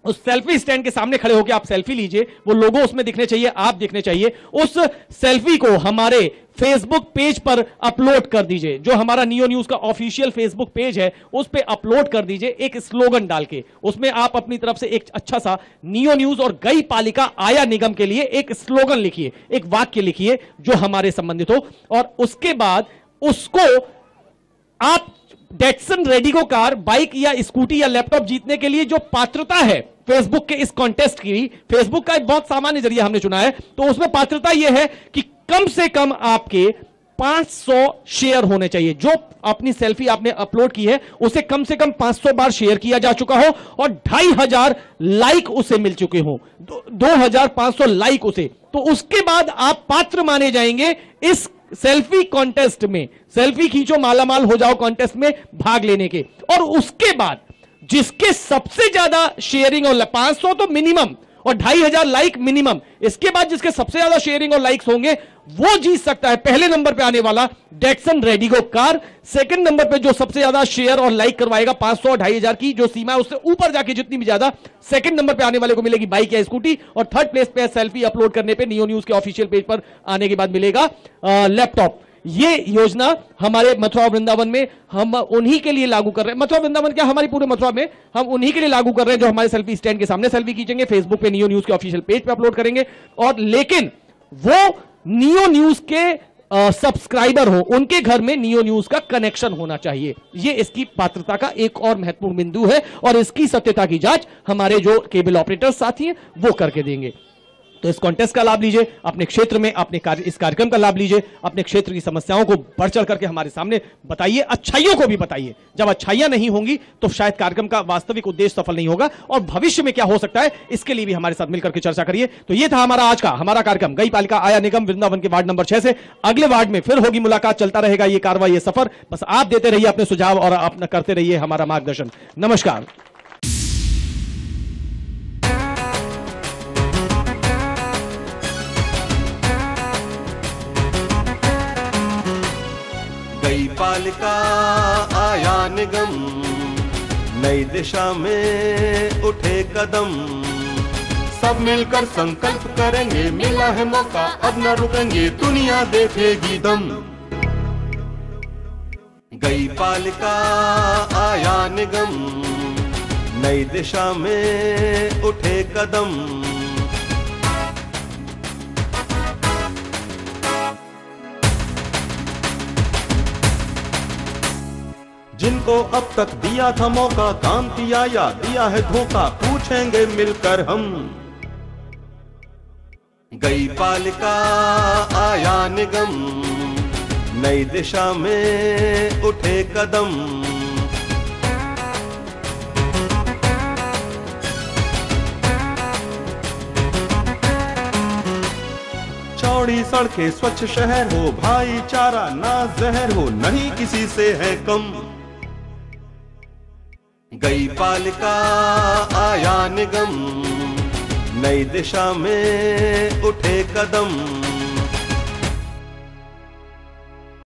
उस सेल्फी स्टैंड के सामने खड़े होकर आप सेल्फी लीजिए, वो लोगो उसमें दिखने चाहिए, आप दिखने चाहिए। उस सेल्फी को हमारे फेसबुक पेज पर अपलोड कर दीजिए, जो हमारा नियो न्यूज का ऑफिशियल फेसबुक पेज है उस पे अपलोड कर दीजिए, एक स्लोगन डाल के। उसमें आप अपनी तरफ से एक अच्छा सा नियो न्यूज और गई पालिका आया निगम के लिए एक स्लोगन लिखिए, एक वाक्य लिखिए जो हमारे संबंधित हो, और उसके बाद उसको आप डेटसन रेडिगो कार, बाइक या स्कूटी या लैपटॉप जीतने के लिए जो पात्रता है फेसबुक के इस कॉन्टेस्ट की, फेसबुक का एक बहुत सामान्य जरिया हमने चुना है, तो उसमें पात्रता यह है कि कम से कम आपके 500 शेयर होने चाहिए। जो अपनी सेल्फी आपने अपलोड की है उसे कम से कम 500 बार शेयर किया जा चुका हो, और 2500 लाइक उसे मिल चुके हो, 2500 लाइक उसे, तो उसके बाद आप पात्र माने जाएंगे इस सेल्फी कॉन्टेस्ट में, सेल्फी खींचो मालामाल हो जाओ कॉन्टेस्ट में भाग लेने के। और उसके बाद जिसके सबसे ज्यादा शेयरिंग, और 500 तो मिनिमम, और 2500 लाइक मिनिमम। इसके बाद जिसके सबसे ज्यादा शेयरिंग और लाइक्स होंगे वो जीत सकता है पहले नंबर पे आने वाला डेटसन रेडिगो कार। सेकंड नंबर पे जो सबसे ज्यादा शेयर और लाइक करवाएगा 500 और 2500 की जो सीमा है उससे ऊपर जाके जितनी भी ज्यादा, सेकंड नंबर पे आने वाले को मिलेगी बाइक या स्कूटी। और थर्ड प्लेस पे सेल्फी अपलोड करने पे नियो न्यूज के ऑफिशियल पेज पर आने के बाद मिलेगा लैपटॉप। ये योजना हमारे मथुरा वृंदावन में हम उन्हीं के लिए लागू कर रहे हैं। मथुरा वृंदावन क्या, हमारी पूरे मथुरा में हम उन्हीं के लिए लागू कर रहे हैं जो हमारे सेल्फी स्टैंड के सामने सेल्फी खींचेंगे, फेसबुक पे नियो न्यूज के ऑफिशियल पेज पे अपलोड करेंगे। और लेकिन वो नियो न्यूज के सब्सक्राइबर हो, उनके घर में नियो न्यूज का कनेक्शन होना चाहिए। ये इसकी पात्रता का एक और महत्वपूर्ण बिंदु है और इसकी सत्यता की जांच हमारे जो केबल ऑपरेटर साथी हैं वो करके देंगे। तो इस कॉन्टेस्ट का लाभ लीजिए, अपने क्षेत्र में अपने इस कार्यक्रम का लाभ लीजिए, अपने क्षेत्र की समस्याओं को बढ़ चढ़ करके हमारे सामने बताइए, अच्छाइयों को भी बताइए। जब अच्छाइयां नहीं होंगी तो शायद कार्यक्रम का वास्तविक उद्देश्य सफल नहीं होगा और भविष्य में क्या हो सकता है इसके लिए भी हमारे साथ मिलकर के चर्चा करिए। तो ये था हमारा कार्यक्रम गई पालिका आया निगम वृंदावन के वार्ड नंबर 6 से। अगले वार्ड में फिर होगी मुलाकात, चलता रहेगा ये कार्रवाई, ये सफर। बस आप देते रहिए अपने सुझाव और अपना करते रहिए हमारा मार्गदर्शन। नमस्कार। गई पालिका आया निगम, नई दिशा में उठे कदम। सब मिलकर संकल्प करेंगे, मिला है मौका अब न रुकेंगे, दुनिया देखेगी दम। गई पालिका आया निगम, नई दिशा में उठे कदम। जिनको अब तक दिया था मौका, काम किया या दिया है धोखा, पूछेंगे मिलकर हम। गई पालिका आया निगम, नई दिशा में उठे कदम। चौड़ी सड़कें, स्वच्छ शहर हो, भाईचारा ना जहर हो, नहीं किसी से है कम। गई पालिका आया निगम, नई दिशा में उठे कदम।